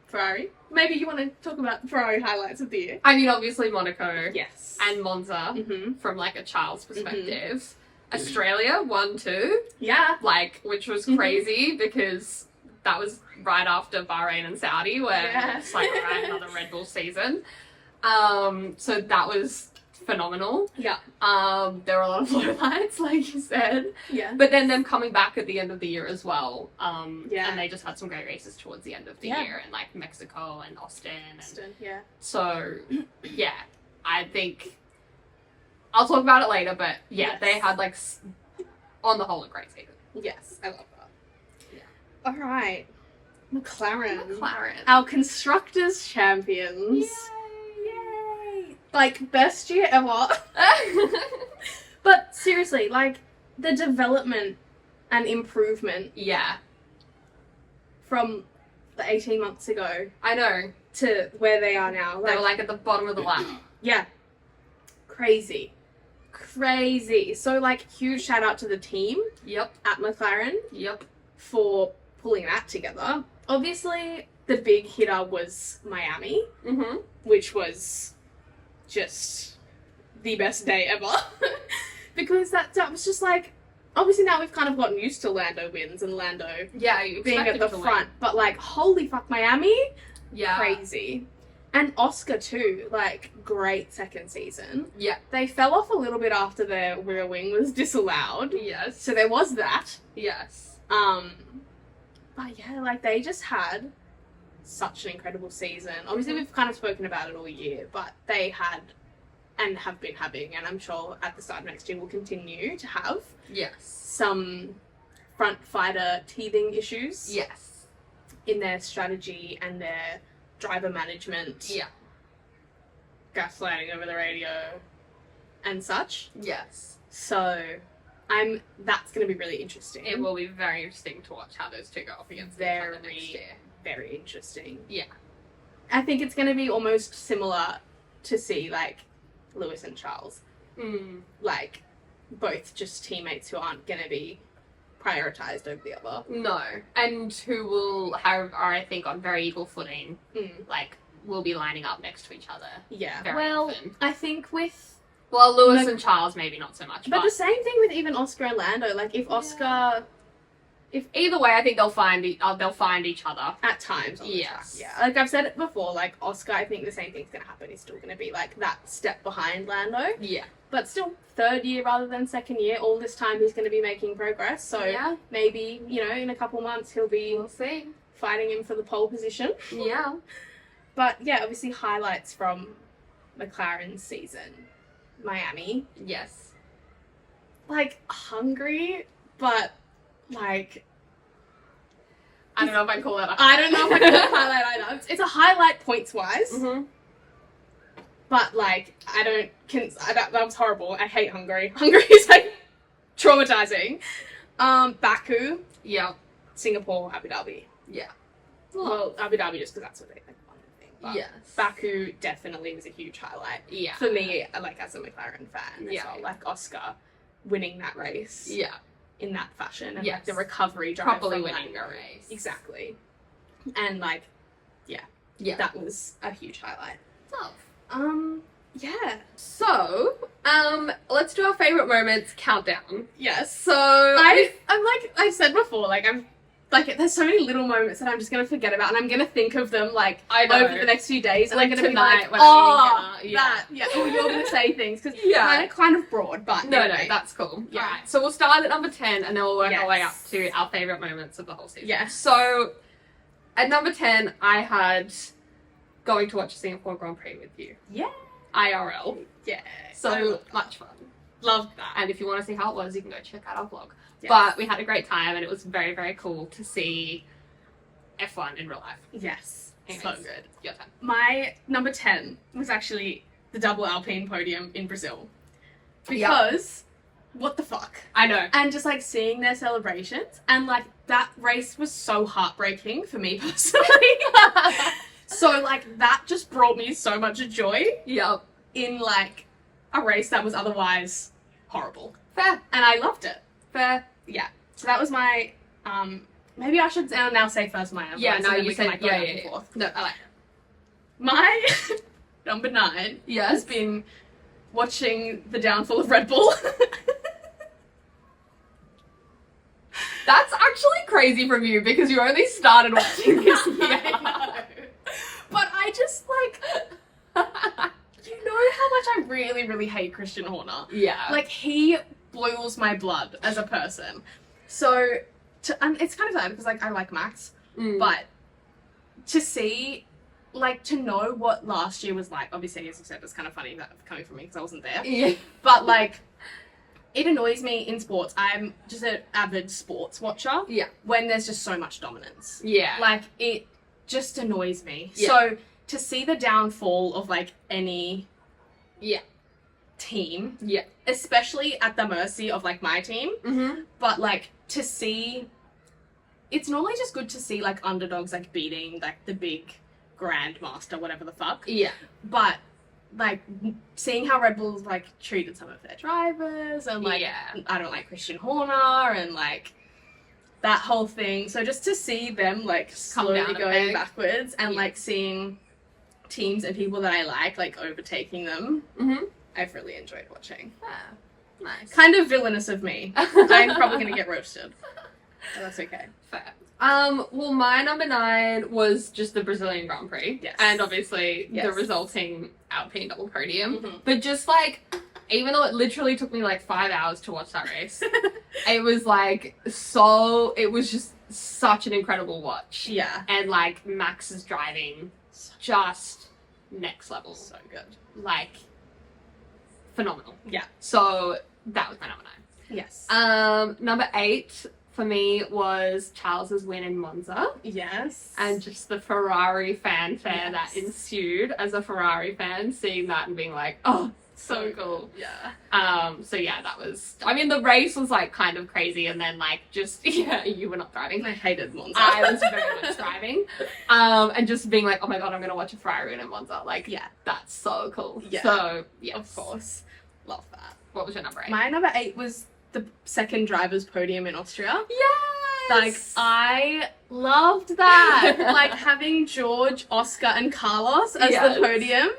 Ferrari. Maybe you want to talk about Ferrari highlights of the year. I mean, obviously Monaco. Yes. And Monza, Mm-hmm. from a child's perspective. Australia won too. Yeah. Which was crazy because that was right after Bahrain and Saudi, where it's right, another Red Bull season. So that was phenomenal. Yeah. There were a lot of lowlights, like you said. Yeah. But then them coming back at the end of the year as well. Yeah. And they just had some great races towards the end of the year, and Mexico and Austin. Yeah. So, yeah, I think I'll talk about it later, but Yes. they had on the whole a great season. Yes, I love that. Yeah. All right. McLaren. Our Our constructors champions. Yay! Best year ever. But seriously, the development and improvement Yeah, from the 18 months ago I know. to where they are now. They were at the bottom of the lap. Yeah. Crazy. So huge shout out to the team Yep. at McLaren Yep. for pulling that together. Obviously, the big hitter was Miami, Mm-hmm. which was just the best day ever. Because that was just obviously now we've kind of gotten used to Lando wins and Lando Yeah, you being at expect the him to front, but holy fuck, Miami, win. Yeah. crazy. And Oscar too, great second season. Yeah. They fell off a little bit after their rear wing was disallowed, Yes. so there was that. Yes. But yeah, they just had such an incredible season. Obviously, we've kind of spoken about it all year, but they had and have been having, and I'm sure at the start of next year will continue to have Yes. some front fighter teething issues Yes. in their strategy and their driver management, Yeah. gaslighting over the radio, and such. Yes. So, that's going to be really interesting. It will be very interesting to watch how those two go up against each other next year. Very interesting. Yeah. I think it's going to be almost similar to see Lewis and Charles, both just teammates who aren't going to be prioritized over the other. No. And who are, I think, on very equal footing, will be lining up next to each other. Yeah. Very well, often. I think with... Well, Lewis and Charles maybe not so much, But the same thing with even Oscar and Lando. If Oscar... if either way, I think they'll find each other. At times on the Yes. track. Yeah. I've said it before, Oscar, I think the same thing's going to happen. He's still going to be, that step behind Lando. Yeah. But still, third year rather than second year. All this time he's going to be making progress. So maybe, in a couple months he'll be We'll see. fighting him for the pole position. Yeah. But yeah, obviously highlights from McLaren's season. Miami. Yes. Hungry, but I don't know if I call that a I don't know if I can highlight either. It's a highlight points-wise. Mm-hmm. But, that was horrible. I hate Hungary. Hungary is, traumatizing. Baku, Yeah. Singapore, Abu Dhabi. Yeah. Well, Abu Dhabi just because that's what they won the thing. But Yes. Baku definitely was a huge highlight. Yeah. For me, like as a McLaren fan as Yeah. well. Like Oscar winning that race. Yeah. In that fashion. And Yes. like the recovery drive. Properly from winning that the race. Exactly. And like, Yeah. that was a huge highlight. Tough. Yeah. So, let's do our favorite moments countdown. Yes. So, I'm like I said before, like I'm like there's so many little moments that I'm just gonna forget about, and I'm gonna think of them like I know. over the next few days, and Like I'm gonna tonight be like, when I'm oh, eating dinner, that, yeah. Or you're gonna say things because Yeah. mine are kind of broad, but no, anyway. that's cool. Yeah. Alright, so we'll start at number 10 and then we'll work our way up Yes. to our favorite moments of the whole season. Yes. So, at number 10, I had going to watch the Singapore Grand Prix with you. Yeah. IRL. Yeah. So much fun. Loved that. And if you want to see how it was, you can go check out our vlog. Yes. But we had a great time and it was very, very cool to see F1 in real life. Yes. Anyways, So good. Your turn. My number 10 was actually the double Alpine podium in Brazil. Because what the fuck? I know. And just like seeing their celebrations, and like that race was so heartbreaking for me personally. So like that just brought me so much joy Yep. in like a race that was otherwise horrible. Fair. And I loved it. Fair. Yeah. So that was my maybe I should now say first my number. Yeah, so no, then you we can, said, like, go yeah, back yeah, and yeah. forth. No, I like it. My number 9 Yes. has been watching the downfall of Red Bull. That's actually crazy from you because you only started watching this year. I know. But I just like, you know how much I really, really hate Christian Horner. Yeah. Like he boils my blood as a person. So, and it's kind of sad because like I like Max, but to see, like to know what last year was like. Obviously, as you said, it's kind of funny that coming from me because I wasn't there. Yeah. But like, it annoys me in sports. I'm just an avid sports watcher. Yeah. When there's just so much dominance. Yeah. Like it just annoys me. Yeah. So to see the downfall of like any team, Yeah. especially at the mercy of like my team, Mm-hmm. but like to see, it's normally just good to see like underdogs like beating like the big grandmaster, whatever the fuck. Yeah. But like seeing how Red Bull's like treated some of their drivers and like I don't like Christian Horner and like that whole thing. So just to see them like slowly down a going peg. backwards and Yeah. like seeing teams and people that I like overtaking them, Mm-hmm. I've really enjoyed watching. Nice. Kind of villainous of me. I'm probably gonna get roasted. But that's okay. Fair. Well, my number 9 was just the Brazilian Grand Prix. Yes. And obviously the Yes. resulting Alpine double podium. Mhm. But just like, even though it literally took me like 5 hours to watch that race, it was like it was just such an incredible watch. Yeah. And like Max's driving, just next level. So good. Like, phenomenal. Yeah. So that was my number 9. Yes. Number 8 for me was Charles's win in Monza. Yes. And just the Ferrari fanfare that Yes. ensued as a Ferrari fan, seeing that and being like, oh, so cool. Yeah. So yeah, that was, I mean, the race was like kind of crazy and then like just, yeah, you were not driving. I hated Monza. I was very much driving. And just being like, oh my God, I'm going to watch a Ferrari win in Monza. Like, Yeah. that's so cool. Yeah. So, yes. Of course. Love that. What was your number 8? My number 8 was the second driver's podium in Austria. Yes! Like, I loved that. Like, having George, Oscar, and Carlos as Yes. the podium.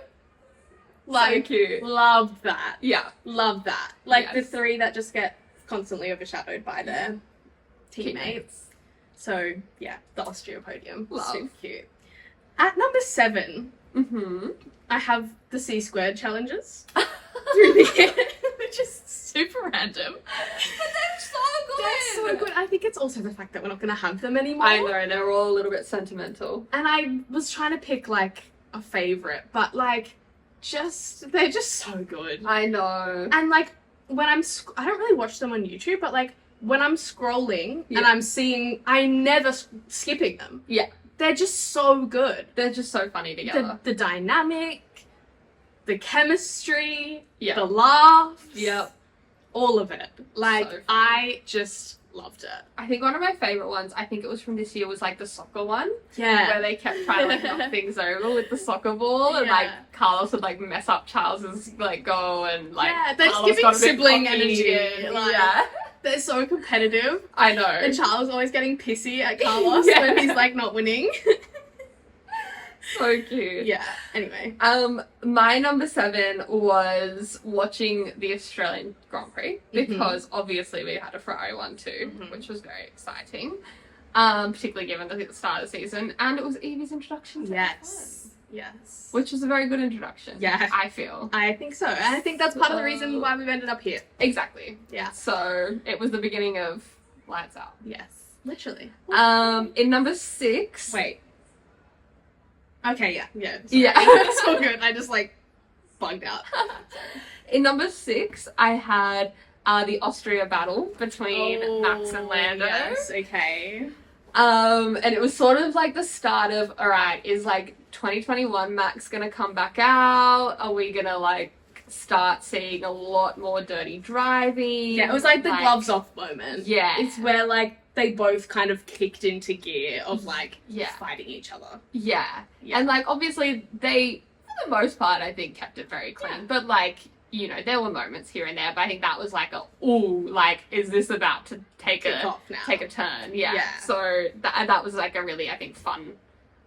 Like, so cute. loved that. Yeah. Loved that. Like, the Yes. 3 that just get constantly overshadowed by their teammates. So, yeah, the Austria podium. Love. Super cute. At number 7, Mm-hmm. I have the C-squared challenges through the year, which is super random. But they're so good. That's so good. I think it's also the fact that we're not going to have them anymore. I know, they're all a little bit sentimental. And I was trying to pick, like, a favourite, but, like, they're just so good. I know. And, like, when I don't really watch them on YouTube, but, like, when I'm scrolling Yeah. and I'm seeing, I'm never skipping them. Yeah. They're just so good. They're just so funny together. The dynamic, the chemistry, Yeah. the laughs. Yep. all of it. Like, So funny. I just loved it. I think one of my favourite ones, I think it was from this year, was like the soccer one. Yeah. Where they kept trying to like knock things over with the soccer ball, and like Carlos would like mess up Charles's like goal, and like they're just Carlos giving got a bit sibling cocky. energy. Like, Yeah, they're so competitive. I know. And Charles always getting pissy at Carlos Yeah. when he's like not winning. So cute. Yeah. Anyway. My number 7 was watching the Australian Grand Prix because obviously we had a Ferrari one too, which was very exciting. Particularly given the start of the season, and it was Evie's introduction to F1, Yes. which was a very good introduction. Yeah. I feel. I think so. And I think that's part of the reason why we've ended up here. Exactly. Yeah. So it was the beginning of Lights Out. Yes. Literally. In number 6. Wait. Okay, yeah. Yeah. Yeah. It's all good. I just like bugged out. In number 6, I had the Austria battle between Max and Lando. Yes, okay. And it was sort of like the start of, alright, is like 2021 Max gonna come back out? Are we gonna like start seeing a lot more dirty driving? Yeah, it was like the gloves off moment. Yeah. It's where like they both kind of kicked into gear of like Yeah. fighting each other. Yeah. Yeah. And like obviously they, for the most part, I think kept it very clean. Yeah. But like, you know, there were moments here and there, but I think that was like ooh, like, is this about to take Kick off now. a turn? Yeah. Yeah. So that was like a really, I think, fun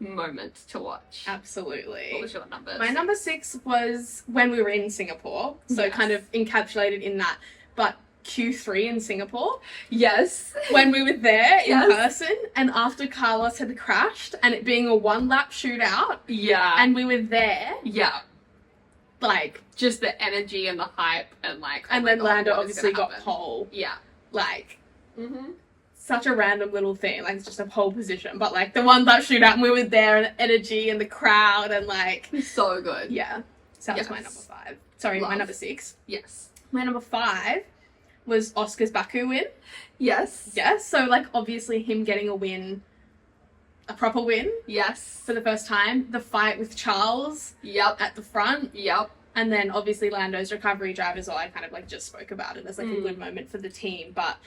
moment to watch. Absolutely. What was your numbers? My number 6 was when we were in Singapore. So Yes. kind of encapsulated in that. But Q3 in Singapore, Yes. when we were there in Yes. person, and after Carlos had crashed and it being a 1-lap shootout, Yeah. and we were there, yeah. like, Just the energy and the hype and like, oh and my then God, Lando what is obviously gonna got happen? pole. Yeah. Like, Mm-hmm. such a random little thing, like it's just a pole position, but like the 1-lap shootout and we were there and the energy and the crowd and like, So good. yeah. So that was my Yes. number 5. Sorry, my Love. number 6. Yes. My number 5 was Oscar's Baku win. Yes. Yes, so like obviously him getting a win, a proper win Yes. for the first time. The fight with Charles Yep. at the front, Yep. and then obviously Lando's recovery drive as well. I kind of like just spoke about it as like a good moment for the team, but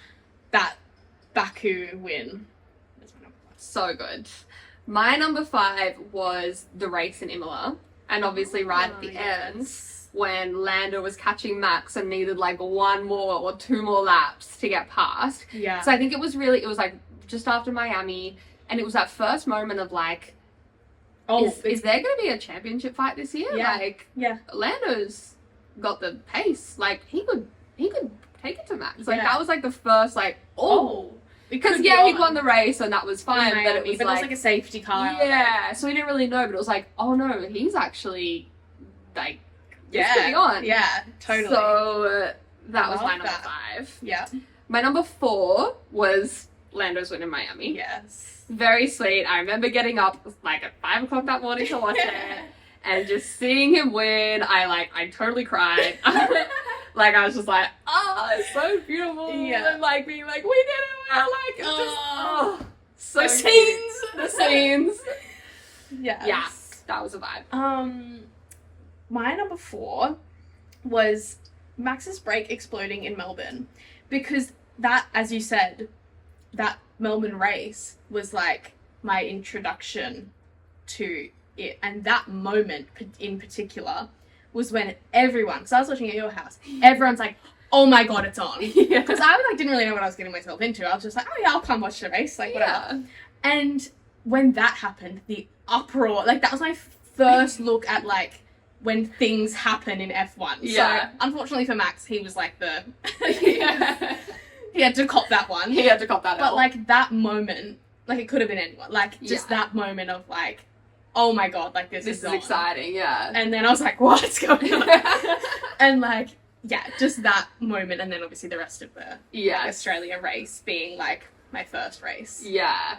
that Baku win is my number 5. So good. My number 5 was the race in Imola, and obviously right at the end when Lando was catching Max and needed like 1 more or 2 more laps to get past. Yeah. So I think it was like just after Miami, and it was that first moment of like, is there going to be a championship fight this year? Yeah. Like, Yeah. Lando's got the pace. Like, he could take it to Max. Like, Yeah. that was like the first like, because he he won the race and that was fine, Miami, but it was like, a safety car. yeah. So we didn't really know, but it was like, oh no, he's actually like, this could be on. Yeah, totally. So that was Love my number that. 5. yeah. My number 4 was Lando's win in Miami. Yes. Very sweet. I remember getting up like at 5 o'clock that morning to watch it and just seeing him win. I totally cried. Like, I was just like, oh, it's so beautiful. Yeah. And like being like, we did it. Like, it's just, so The cute. scenes. The scenes. Yes. Yeah, that was a vibe. My number 4 was Max's brake exploding in Melbourne, because that, as you said, that Melbourne race was like my introduction to it, and that moment in particular was when everyone, because I was watching at your house, everyone's like, oh my God, it's on. Yeah. Because I like didn't really know what I was getting myself into. I was just like, oh yeah, I'll come watch the race, like whatever. And when that happened, the uproar, like that was my first look at like when things happen in F1. Yeah. So unfortunately for Max, he was like the Yeah. he had to cop that one. He had to cop that But L. like that moment, like it could have been anyone. Like just Yeah. that moment of like, oh my God, like this This is is on. exciting, yeah. And then I was like, what's going on? And like, yeah, just that moment, and then obviously the rest of the Yeah. Australia race being like my first race. Yeah.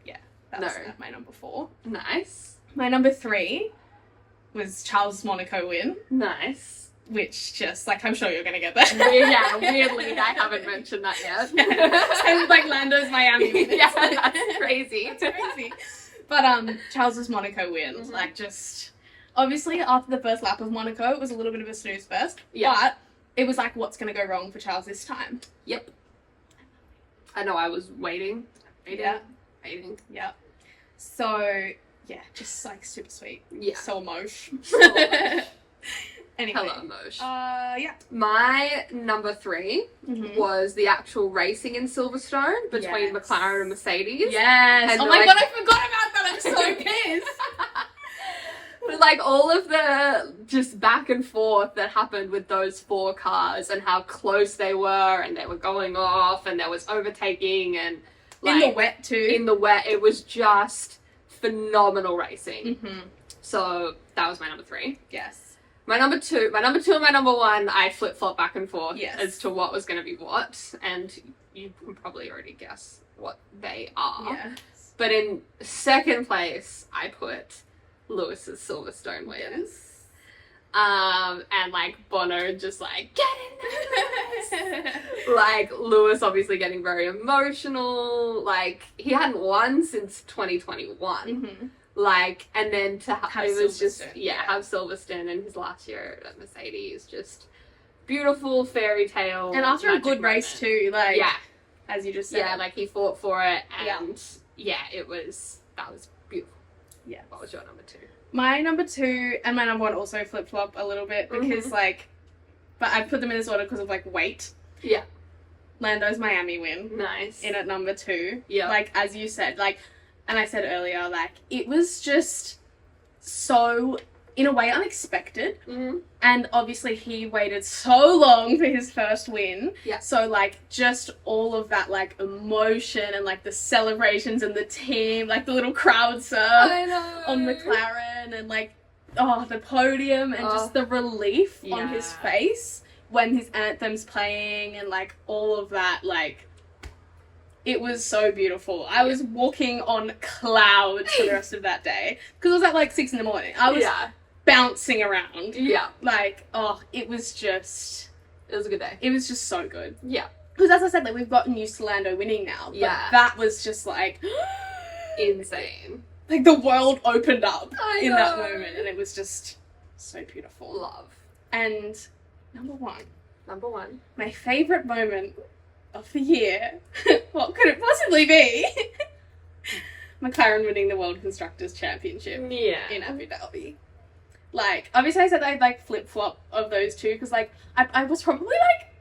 Yeah, that's No. my number 4. Nice. My number 3 was Charles' Monaco win, Nice. which just like I'm sure you're gonna get that. Yeah, weirdly, I haven't mentioned that yet. Same with like Lando's Miami win. Yeah, that's crazy. It's crazy. But Charles's Monaco win, like just obviously after the first lap of Monaco, it was a little bit of a snooze fest. Yeah. But it was like, what's going to go wrong for Charles this time? Yep. I know, I was waiting. Yeah. So, yeah, just like super sweet. Yeah. So emotional. Anyway. Hello, Mosh. Yeah. My number 3 was the actual racing in Silverstone between McLaren and Mercedes. Yes. And oh my god, I forgot about that. I'm so pissed. But like all of the just back and forth that happened with those 4 cars and how close they were and they were going off and there was overtaking and like, in the wet too. In the wet, it was just phenomenal racing. So that was my number 3. Yes. My number two and my number 1, I flip-flop back and forth as to what was going to be what, and you can probably already guess what they are. Yes. But in second place, I put Lewis's Silverstone win. Yes. And like Bono just like, get in there! Like Lewis obviously getting very emotional. Like he hadn't won since 2021. Like, and then to have it was just have Silverstone in his last year at Mercedes, just beautiful fairy tale. And after a good race too, like as you just said. Yeah, like he fought for it and that was beautiful. Yeah. What was your number 2? My number 2 and my number 1 also flip flop a little bit because like, but I put them in this order because of like weight. Yeah. Lando's Miami win. Nice. In at number 2. Yeah. Like as you said, like, and I said earlier, like it was just so in a way unexpected. And obviously he waited so long for his first win. Yeah. So like just all of that like emotion and like the celebrations and the team, like the little crowd surf on McLaren and like the podium and just the relief on his face when his anthem's playing and like all of that, like it was so beautiful. I was walking on clouds for the rest of that day because it was at like 6 a.m. I was bouncing around. Yeah. Like, it was a good day. It was just so good. Yeah. Because as I said, like we've gotten used to Lando winning now. But that was just like insane. Like the world opened up in that moment and it was just so beautiful. Love. And number 1. My favourite moment of the year. What could it possibly be? McLaren winning the World Constructors' Championship in Abu Dhabi. Like, obviously I said I'd like flip-flop of those two because like I was probably like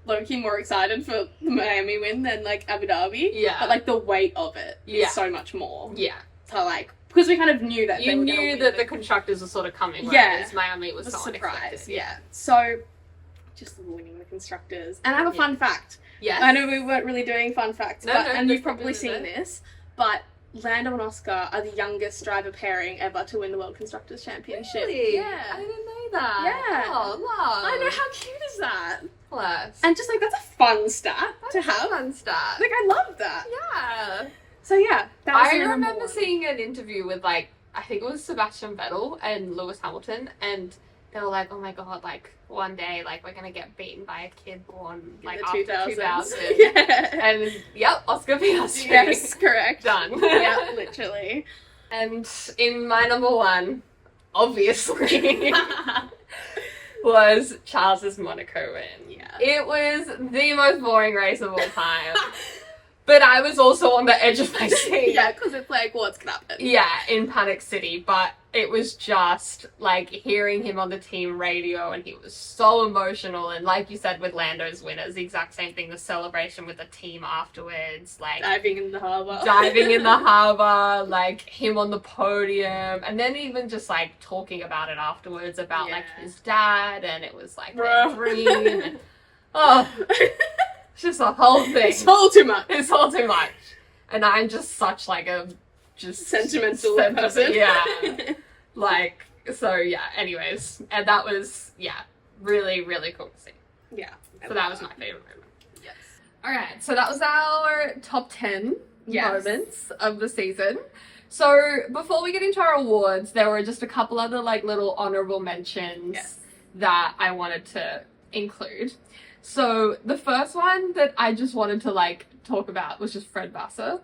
low-key more excited for the Miami win than like Abu Dhabi. Yeah. But like the weight of it is so much more. Yeah. So like, because we kind of knew that you knew that the constructors were sort of coming. Whereas Miami was so surprise. Yeah. So just winning the constructors. And I have a fun fact. Yes. I know we weren't really doing fun facts, and you've probably seen it. this, but Lando and Oscar are the youngest driver pairing ever to win the World Constructors' Championship. Really? Yeah. I didn't know that. Yeah. Oh, love. I know, how cute is that? Bless. And just like, that's a fun stat to have. Fun stat. Like, I love that. Yeah. So yeah, that was I my number remember 1. seeing an interview with like, I think it was Sebastian Vettel and Lewis Hamilton, and they were like, oh my god, like one day like we're gonna get beaten by a kid born like after 2000. And Oscar Piastri. Yes, correct. Done. Yeah, literally. And in my number 1, obviously, was Charles's Monaco win. Yeah. It was the most boring race of all time. But I was also on the edge of my seat. Yeah, because it's like, what's gonna happen? Yeah, in Panic City. But it was just, like, hearing him on the team radio, and he was so emotional. And like you said with Lando's winners, the exact same thing, the celebration with the team afterwards. Like, diving in the harbour, like, him on the podium. And then even just, like, talking about it afterwards, about, like, his dad, and it was, like, their dream. And, it's just a whole thing. It's all too much. And I'm just such like a sentimental person. Yeah. Like, so yeah, anyways. And that was, really, really cool to see. Yeah. So that was my favourite moment. Yes. Alright, so that was our top 10 moments of the season. So before we get into our awards, there were just a couple other like little honourable mentions that I wanted to include. So the first one that I just wanted to like talk about was just Fred Vassar.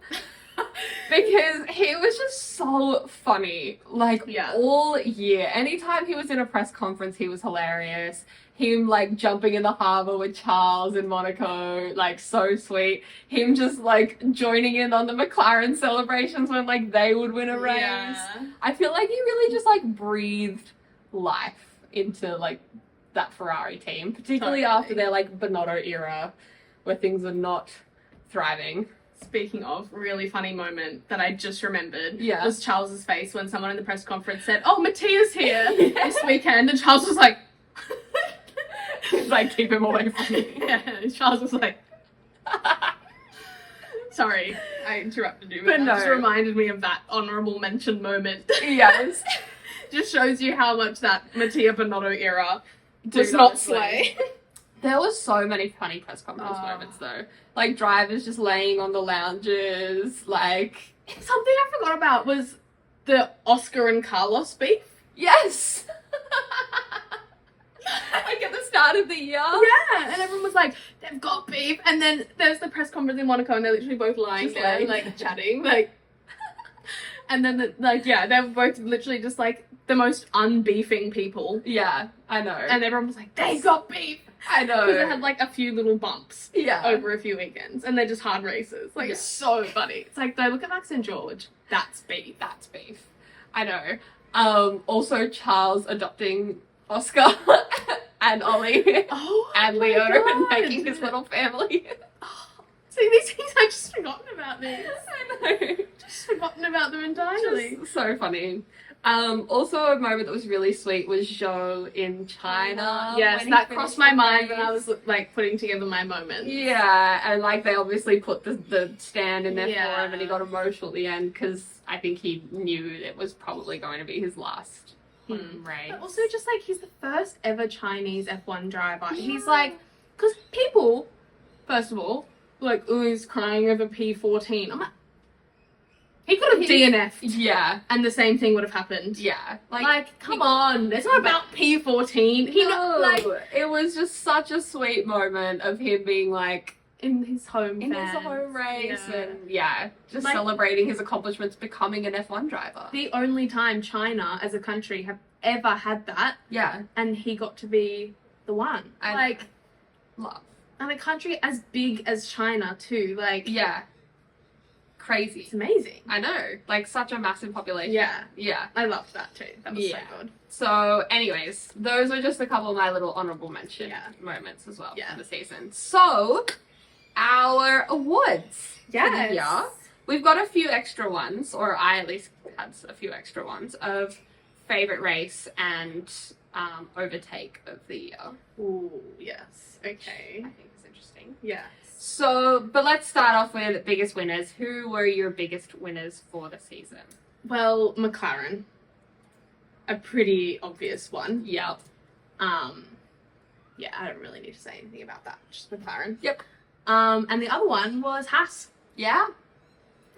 Because he was just so funny, like, all year. Anytime he was in a press conference, he was hilarious. Him, like, jumping in the harbour with Charles in Monaco, like, so sweet. Him just, like, joining in on the McLaren celebrations when, like, they would win a race. Yeah. I feel like he really just, like, breathed life into, like, that Ferrari team, particularly after their, like, Binotto era, where things were not thriving. Speaking of, really funny moment that I just remembered Yeah. was Charles's face when someone in the press conference said, "Oh, Mattia's here this weekend," and Charles was like, He's like, keep him away from me. yeah, and Charles was like, sorry, I interrupted you, but that just reminded me of that honourable mention moment. Yes. Just shows you how much that Mattia Binotto era does Dude, not honestly. slay. There was so many funny press conference moments though. Like drivers just laying on the lounges, like... Something I forgot about was the Oscar and Carlos beef. Yes! Like at the start of the year. Yeah, and everyone was like, they've got beef. And then there's the press conference in Monaco and they're literally both lying Just there, lying. like chatting, like... And then, they were both literally just like the most unbeefing people. Yeah, I know. And everyone was like, they've got beef. I know. Because they had like a few little bumps Yeah. over a few weekends, and they're just hard races. Like, it's so funny. It's like, though, look at Max and George. That's beef. That's beef. I know. Also, Charles adopting Oscar and Ollie and Leo and making his little family. See, these things I've just forgotten about these. I know. Just forgotten about them entirely. Just so funny. Also a moment that was really sweet was Zhou in China. Yes, when he that finished crossed my the mind when race. I was like putting together my moments. Yeah, and like they obviously put the stand in there for Yeah. him, and he got emotional at the end because I think he knew it was probably going to be his last race. But also just like he's the first ever Chinese F1 driver. Yeah. He's like, because people, first of all, were like, oh, he's crying over P14. I'm like, he could have DNF'd. Yeah, And the same thing would have happened. yeah. Like come on. It's not about P14. It was just such a sweet moment of him being like in his home in fans. his home race Yeah. and just Like- celebrating his accomplishments becoming an F1 driver. The only time China as a country have ever had that, Yeah, and he got to be the one. And- like, love. and a country as big as China too. Like, Yeah, crazy. it's amazing. I know, like such a massive population. Yeah. Yeah. I loved that too. That was Yeah. so good. So, anyways, those were just a couple of my little honorable mention moments as well Yeah. for the season. So, our awards for the year. We've got a few extra ones, or I at least had a few extra ones of favorite race and overtake of the year. Ooh, yes. Okay. I think it's interesting. Yes. So, but let's start off with biggest winners. Who were your biggest winners for the season? Well, McLaren. A pretty obvious one. Yep. Yeah, I don't really need to say anything about that. Just McLaren. Yep. And the other one was Haas. Yeah.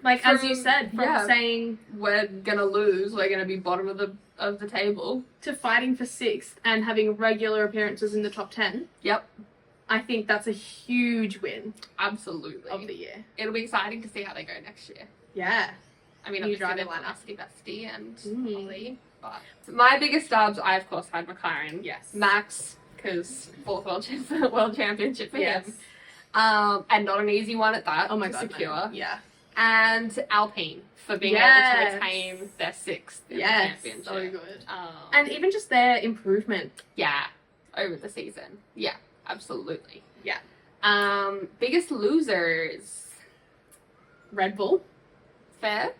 Like, as you said, from yeah. saying We're gonna lose. We're gonna be bottom of the table. to fighting for 6th and having regular appearances in the top 10, Yep. I think that's a huge win Absolutely. of the year. It'll be exciting to see how they go next year. Yeah. I mean, New obviously driver they've lineup. got Bestie and Mm. Ollie, but my biggest dubs, I of course had McLaren. Yes. Max, because 4th world championship for Yes. him. And not an easy one at that. Oh my to god. secure. No. Yeah. And Alpine for being Yes. able to retain their 6th in the Yes. championship. So good. Um, And even just their improvement. yeah, over the season. Yeah, absolutely. Yeah. Biggest losers. Red Bull. Fair.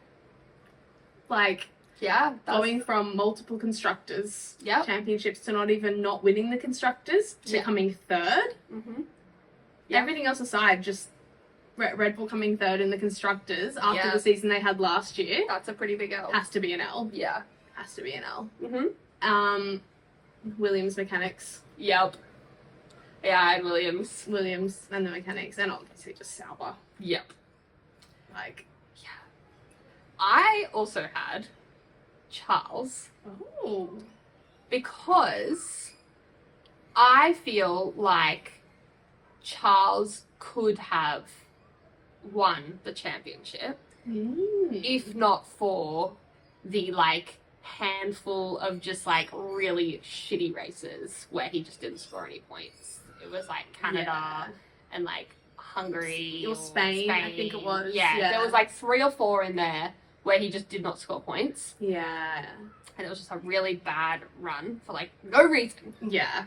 Like, Yeah. going from multiple constructors Yep. championships to not even not winning the constructors to Yeah. coming 3rd. Mm-hmm. Yeah. Everything else aside, just Red Bull coming 3rd in the constructors after Yeah. the season they had last year That's a pretty big L. has to be an L. Yeah. Has to be an L. Mm-hmm. Williams mechanics. Yep. Yeah, and Williams. Williams and the mechanics, and obviously just Sauber. Yep. Like, Yeah. I also had Charles oh, because I feel like Charles could have won the championship if not for the like handful of just like really shitty races where he just didn't score any points. It was like Canada and like Hungary or Spain, I think it was. Yeah, there was like 3 or 4 in there where he just did not score points. Yeah. And it was just a really bad run for like no reason. Yeah.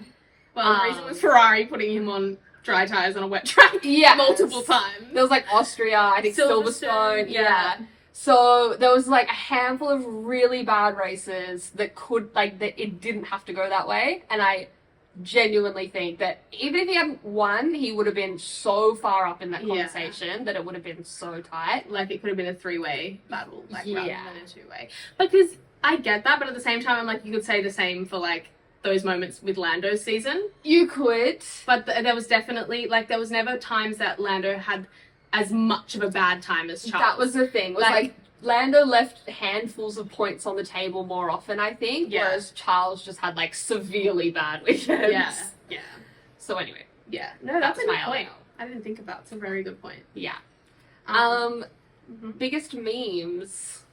Well, the reason was Ferrari putting him on dry tyres on a wet track multiple times. There was like Austria, I think Silverstone. Yeah. So there was like a handful of really bad races that could like that it didn't have to go that way, and I genuinely think that even if he hadn't won, he would have been so far up in that conversation that it would have been so tight. Like it could have been a 3-way battle, like rather than a 2-way. Because I get that, but at the same time, I'm like, you could say the same for like those moments with Lando's season. You could, but there was definitely like there was never times that Lando had as much of a bad time as Charles. That was the thing. It was like Lando left handfuls of points on the table more often, I think, whereas Charles just had like severely bad weekends. Yeah. So anyway. Yeah. No, that's a good point. I didn't think about it. It's a very good point. Yeah. Biggest memes.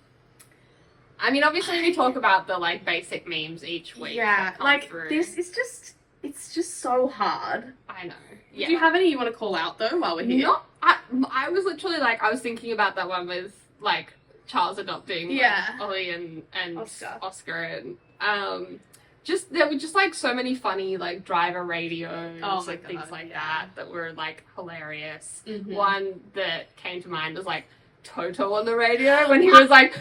I mean, obviously we talk about the like basic memes each week. Yeah, like this is just, it's just so hard. I know. Yeah. Do you have any you want to call out though while we're here? I was literally like, I was thinking about that one with like Charles adopting like, Ollie and Oscar and just there were just like so many funny like driver radios and things like that were like hilarious. One that came to mind was like Toto on the radio when he was like,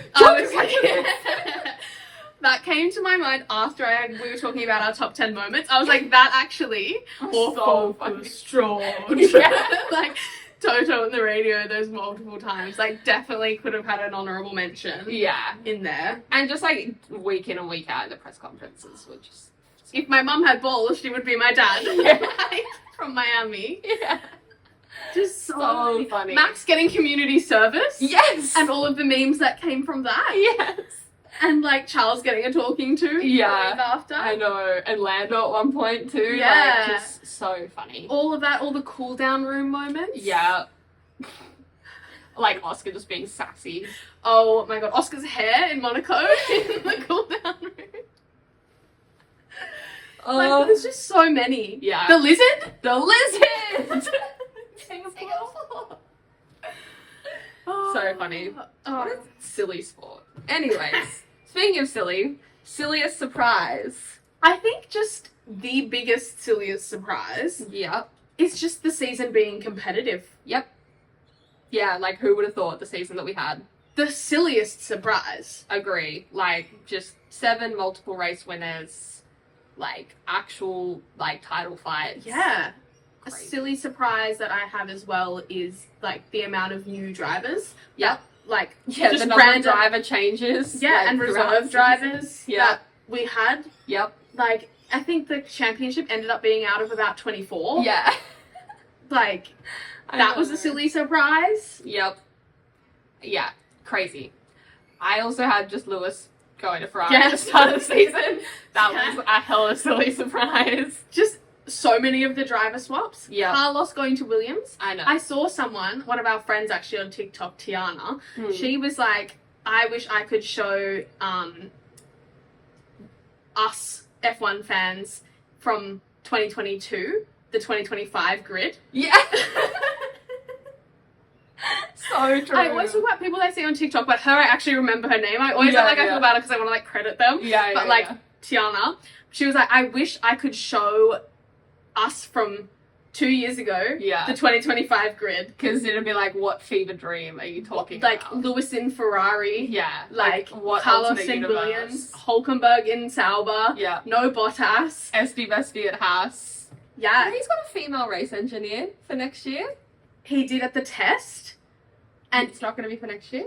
that came to my mind after we were talking about our top 10 moments. I was like, that actually so fucking strong. Like Toto on the radio those multiple times, like definitely could have had an honorable mention. Yeah, in there. And just like week in and week out in the press conferences were just. If my mum had balls, she would be my dad. Like, from Miami. Yeah. Just so funny. Max getting community service. Yes. And all of the memes that came from that. Yes. And like Charles getting a talking to. Yeah. After. I know. And Lando at one point too. Yeah. Like, just so funny. All of that, all the cool down room moments. Yeah. Like Oscar just being sassy. Oh my god. Oscar's hair in Monaco in the cool down room. Like, there's just so many. Yeah. The lizard? The lizard! So funny. What a silly sport. Anyways, speaking of silly, silliest surprise. I think just the biggest, silliest surprise. Yep. Is just the season being competitive. Yep. Yeah, like who would have thought the season that we had? The silliest surprise. Agree. Like just 7 multiple race winners. Like actual like title fights. Yeah. Crazy. A silly surprise that I have as well is like the amount of new drivers. Yep. Like just the random driver changes. Yeah, like, and reserve drivers that we had. Yep. Like I think the championship ended up being out of about 24. Yeah. Like that was a silly surprise. Yep. Yeah. Crazy. I also had just Lewis going to Ferrari at the start of the season. That was a hella silly surprise. Just so many of the driver swaps. Yeah. Carlos going to Williams. I know. I saw someone, one of our friends actually on TikTok, Tiana, she was like, I wish I could show us F1 fans from 2022 the 2025 grid. Yeah. So true. I always talk about people I see on TikTok, but her, I actually remember her name. I always I feel bad because I want to like credit them. Yeah, but like Tiana, she was like, I wish I could show us from 2 years ago the 2025 grid. Because it'd be like, what fever dream are you talking about? Like Lewis in Ferrari. Yeah. Like what Carlos in Williams. Hulkenberg in Sauber. Yeah. No Bottas. Vespi at Haas. Yeah. And he's got a female race engineer for next year. He did at the test. And it's not going to be for next year?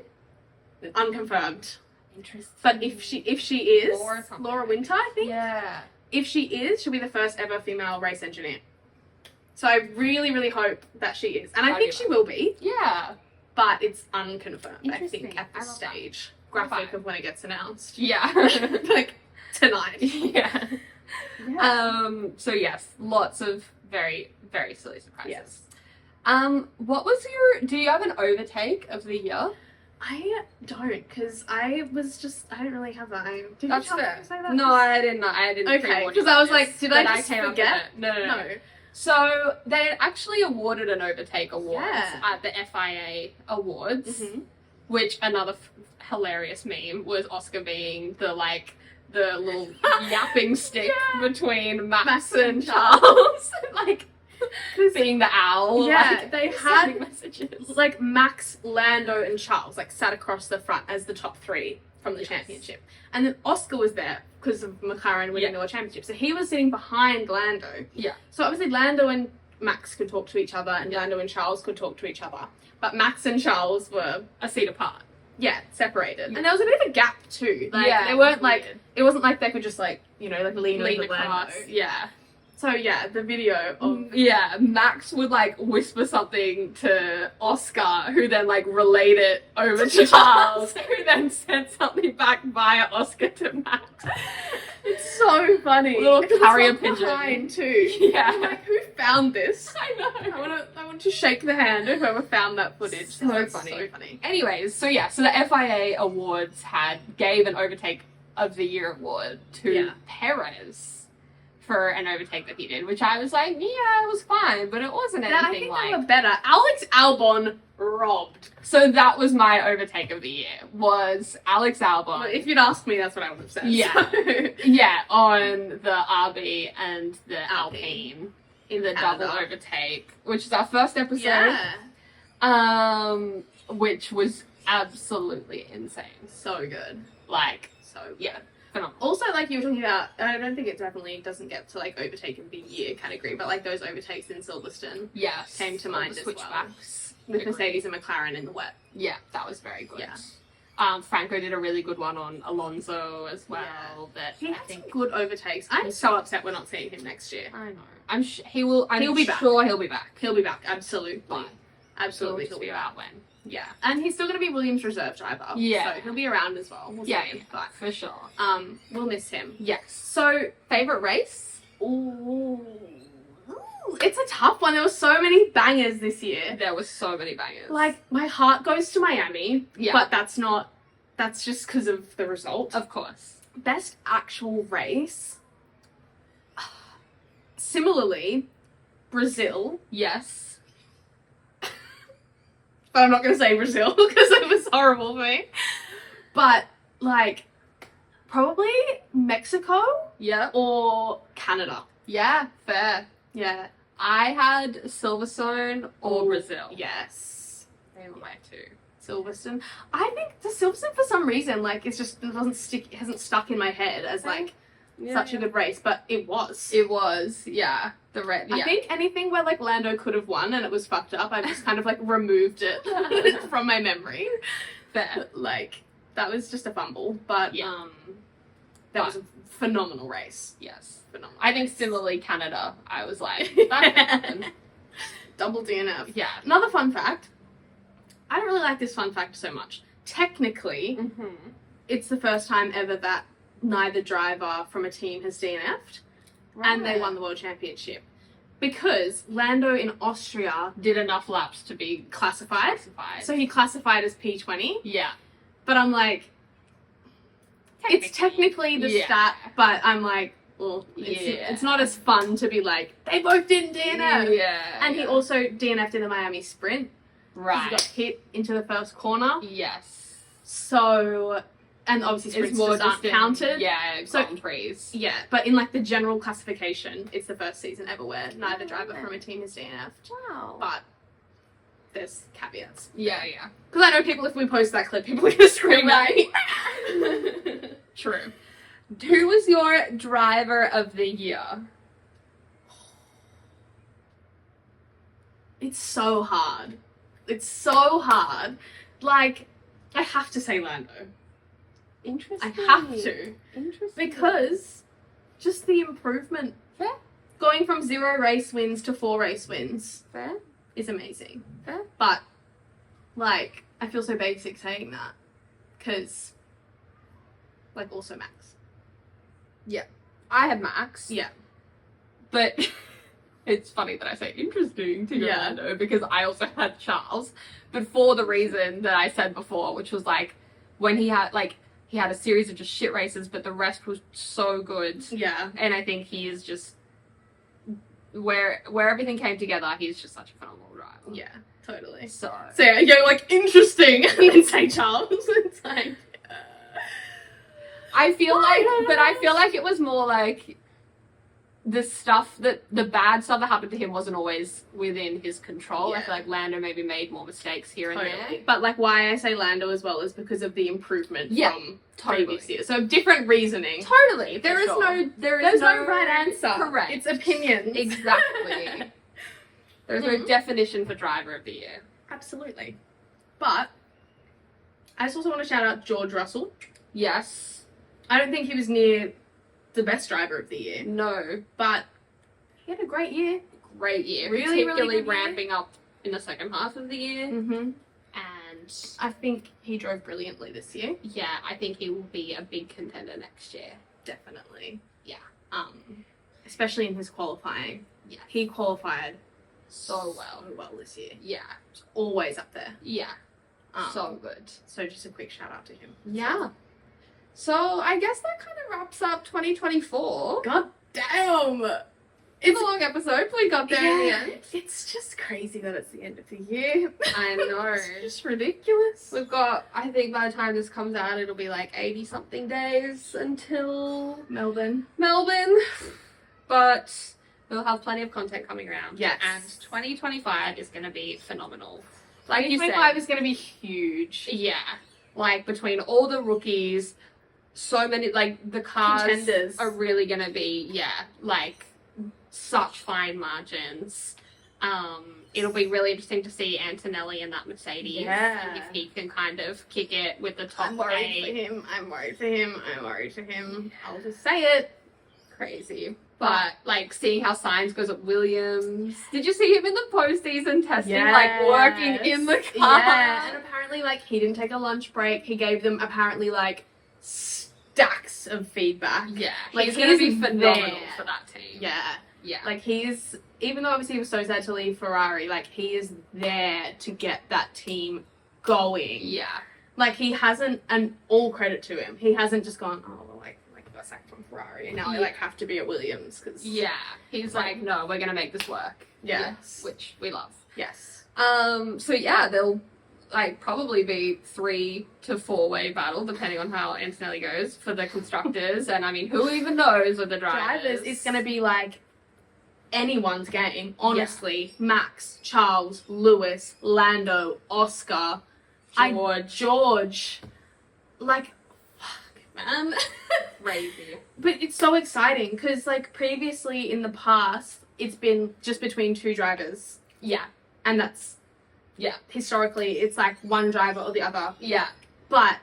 Unconfirmed. Interesting. But if she is, Laura Winter, I think. Yeah. If she is, she'll be the first ever female race engineer. So I really, really hope that she is. And I think she will be. Yeah. But it's unconfirmed, I think, at the stage. Graphic of when it gets announced. Yeah. Like, tonight. Yeah. So yes, lots of very, very silly surprises. Yes. What was do you have an overtake of the year? I don't, because I didn't really have that. Did That's you fair. say that? No, I didn't. I didn't. Okay, because I was like, did I just forget? No. So they had actually awarded an Overtake Awards Yeah. at the FIA Awards, Mhm. which another hilarious meme was Oscar being the little yapping stick between Max and Charles, like being the owl. Yeah, like, they sending had messages. like Max, Lando, and Charles like sat across the front as the top three from the championship, and then Oscar was there because of McLaren winning the World Championship, so he was sitting behind Lando. Yeah. So obviously Lando and Max could talk to each other, and Lando and Charles could talk to each other, but Max and Charles were A seat apart. separated, and there was a bit of a gap too. Like they it weren't was like weird. it wasn't like they could just like lean over Lando. across. Yeah. So yeah, the video of Yeah, Max would like whisper something to Oscar, who then like relayed it over to Charles, who then sent something back via Oscar to Max. it's so funny. Little It was carrier from pigeon. behind too. Yeah. I'm like, who found this? I know. I want to shake the hand of whoever found that footage. So That's funny. So funny. Anyways, so the FIA Awards gave an Overtake of the Year award to Perez for an overtake that he did, which I was like, yeah, it was fine, but it wasn't I anything think like. they were better. Alex Albon robbed. So that was my overtake of the year, was Alex Albon. Well, if you'd asked me, that's what I would have said. Yeah. So. Yeah, on the RB and the Alpine. Alpine in the Canada. double overtake, which is our first episode. Yeah. Which was absolutely insane. So good. Like, So good. yeah, phenomenal. Also, like you were talking about, I don't think it definitely doesn't get to like overtake of the year category, but like those overtakes in Silverstone Yes. came to all mind the as well. switchbacks. With Agreed. Mercedes and McLaren in the wet. Yeah, that was very good. Yeah. Franco did a really good one on Alonso as well. Yeah. That He I had think some good overtakes. I'm so upset we're not seeing him next year. I know. I'm he will. He'll be back. Sure, he'll be back. He'll be back, absolutely. But Absolutely, He'll he'll be be back. out when. Yeah, and he's still going to be Williams' reserve driver. Yeah. So he'll be around as well. We'll see Yeah, him, but for sure. we'll miss him. Yes. So, Favorite race? ooh, it's a tough one. There were so many bangers this year. There was so many bangers. Like, my heart goes to Miami, Yeah. but that's just because of the result. Of course. Best actual race. Similarly, Brazil. Yes. But I'm not going to say Brazil because it was horrible for me. But, like, probably Mexico Yep. or Canada. Yeah. Fair. Yeah. I had Silverstone or Ooh, Brazil. Yes. They were my two. Silverstone. I think the Silverstone for some reason, like, it hasn't stuck in my head as, like, such a good race, but it was. It was, yeah. I think anything where like Lando could have won and it was fucked up, I just kind of like removed it from my memory. fair. Like that was just a fumble, but Yeah. that was a phenomenal race. Yes. Phenomenal. I think race. similarly Canada, I was like, that happened. Double DNF. Yeah. Another fun fact. I don't really like this fun fact so much. Technically, Mm-hmm. it's the first time ever that neither driver from a team has DNF'd. And they won the World Championship. Because Lando in Austria Did enough laps to be classified. classified. So he classified as P20. yeah. But I'm like, it's technically the Yeah. stat, but I'm like, well, it's not as fun to be like, they both didn't DNF. Yeah. And he also DNF'd in the Miami Sprint. 'Cause right. He got hit into the first corner. Yes. So, and obviously sprints just aren't counted. Yeah, So- Grand Prix. Yeah, but in like the general classification, it's the first season ever where neither driver from a team is DNF'd. Wow. But there's caveats. Yeah, yeah. Because I know people, if we post that clip, people are going to scream at me. True. Who was your driver of the year? It's so hard. It's so hard. Like, I have to say Lando. I Interesting. have to. Interesting. Because just the improvement. Fair. Going from 0 race wins to 4 race wins Fair. is amazing. Fair. But, like, I feel so basic saying that. Because, like, also Max. I had Max. Yeah. But It's funny that I say interesting to Yeah. Lando because I also had Charles, but for the reason that I said before, which was like when he had a series of just shit races, but the rest was so good. Yeah. And I think he is just where everything came together. He's just such a phenomenal driver. Yeah, totally. So yeah, you're like interesting, and then say Charles. It's like I feel like it was more like the bad stuff that happened to him wasn't always within his control. Yeah. I feel like Lando maybe made more mistakes here and there. But like why I say Lando as well is because of the improvement from totally. previous years. So different reasoning. Totally. There's There's no right answer. Correct. It's opinions. Exactly. There's no definition for driver of the year. Absolutely. But I just also want to shout out George Russell. Yes. I don't think he was near the best driver of the year, No. but he had a great year. Great year. Really, Particularly really good year. ramping up in the second half of the year. Mm-hmm. And I think he drove brilliantly this year. yeah, I think he will be a big contender next year. Definitely. Yeah. Especially in his qualifying. Yeah. He qualified So well. this year. Yeah. It's always up there. Yeah. Um, So good. So just a quick shout out to him. Yeah. So I guess that kind of wraps up 2024. God damn! It's a long episode, but we got there in the end. It's just crazy that it's the end of the year. I know. It's just ridiculous. We've got, I think by the time this comes out, it'll be like 80 something days until Melbourne. But we'll have plenty of content coming around. Yes. And 2025 is going to be phenomenal. Like you 2025 said. is going to be huge. Yeah. Like between all the rookies, so many, like the cars Contenders. are really going to be, like such fine margins. It'll be really interesting to see Antonelli in that Mercedes. Yeah. And if he can kind of kick it with the top I'm worried for eight. him. I'm worried for him. I'll just say it. Crazy. But like seeing how Sainz goes at Williams. Did you see him in the postseason testing, like working in the car? Yeah, and apparently like he didn't take a lunch break. He gave them apparently like stacks of feedback. Yeah, Like, he's going to be he's phenomenal there. for that team. Yeah. Yeah. Like he's, even though obviously he was so sad to leave Ferrari, like he is there to get that team going. Yeah. Like he hasn't, and all credit to him, he hasn't just gone, oh, well, like I got sacked from Ferrari and now I like have to be at Williams because Yeah. He's like, no, we're going to make this work. Yes. Which we love. Yes. So yeah, they'll like probably be 3 to 4-way battle depending on how Antonelli goes for the constructors. And I mean, who even knows with the drivers? It's going to be like anyone's game, honestly. Max, Charles, Lewis, Lando, Oscar, George. Like, fuck, man. Crazy. But it's so exciting because, like, previously in the past, it's been just between 2 drivers. Yeah. And that's, historically, it's like one driver or the other. Yeah. But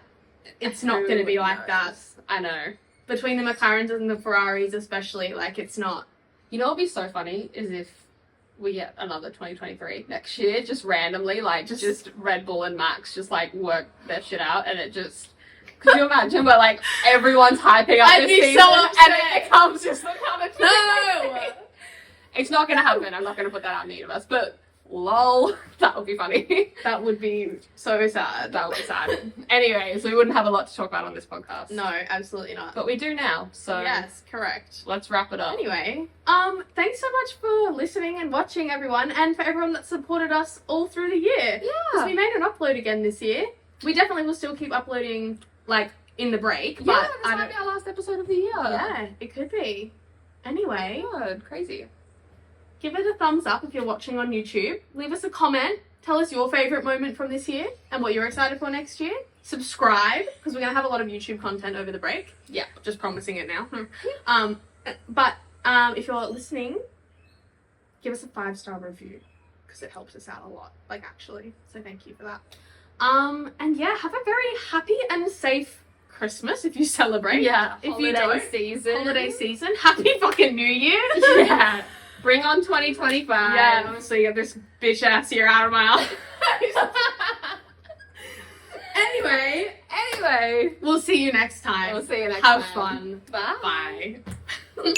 it's not going to be like knows? that. I know. Between the McLarens and the Ferraris especially, like, it's not. You know what would be so funny is if we get another 2023 next year, just randomly, like, just Red Bull and Max just, like, work their shit out, and it just... Could you imagine where, like, everyone's hyping up I'd this be season, so upset. and it becomes just the kind of... No! It's not gonna happen. I'm not gonna put that out in the universe, but lol, that would be funny. That would be so sad. That would be sad. Anyways, we wouldn't have a lot to talk about on this podcast. No, absolutely not. But we do now, so... Yes, correct. Let's wrap it up. Anyway, thanks so much for listening and watching, everyone, and for everyone that supported us all through the year. Because we made an upload again this year. We definitely will still keep uploading, like, in the break. But Yeah, this might be our last episode of the year. Yeah, it could be. Anyway, Good, crazy. give it a thumbs up if you're watching on YouTube. Leave us a comment. Tell us your favourite moment from this year and what you're excited for next year. Subscribe, because we're going to have a lot of YouTube content over the break. Yeah. Just promising it now. But if you're listening, give us a 5-star review, because it helps us out a lot, like, actually. So thank you for that. And yeah, have a very happy and safe Christmas if you celebrate. Yeah, If you don't, season. holiday season. Happy fucking New Year. Yeah. Bring on 2025. Yeah, and honestly, get this bitch ass here out of my eyes. Anyway, we'll see you next time. We'll see you next Have time. fun. Bye. Bye.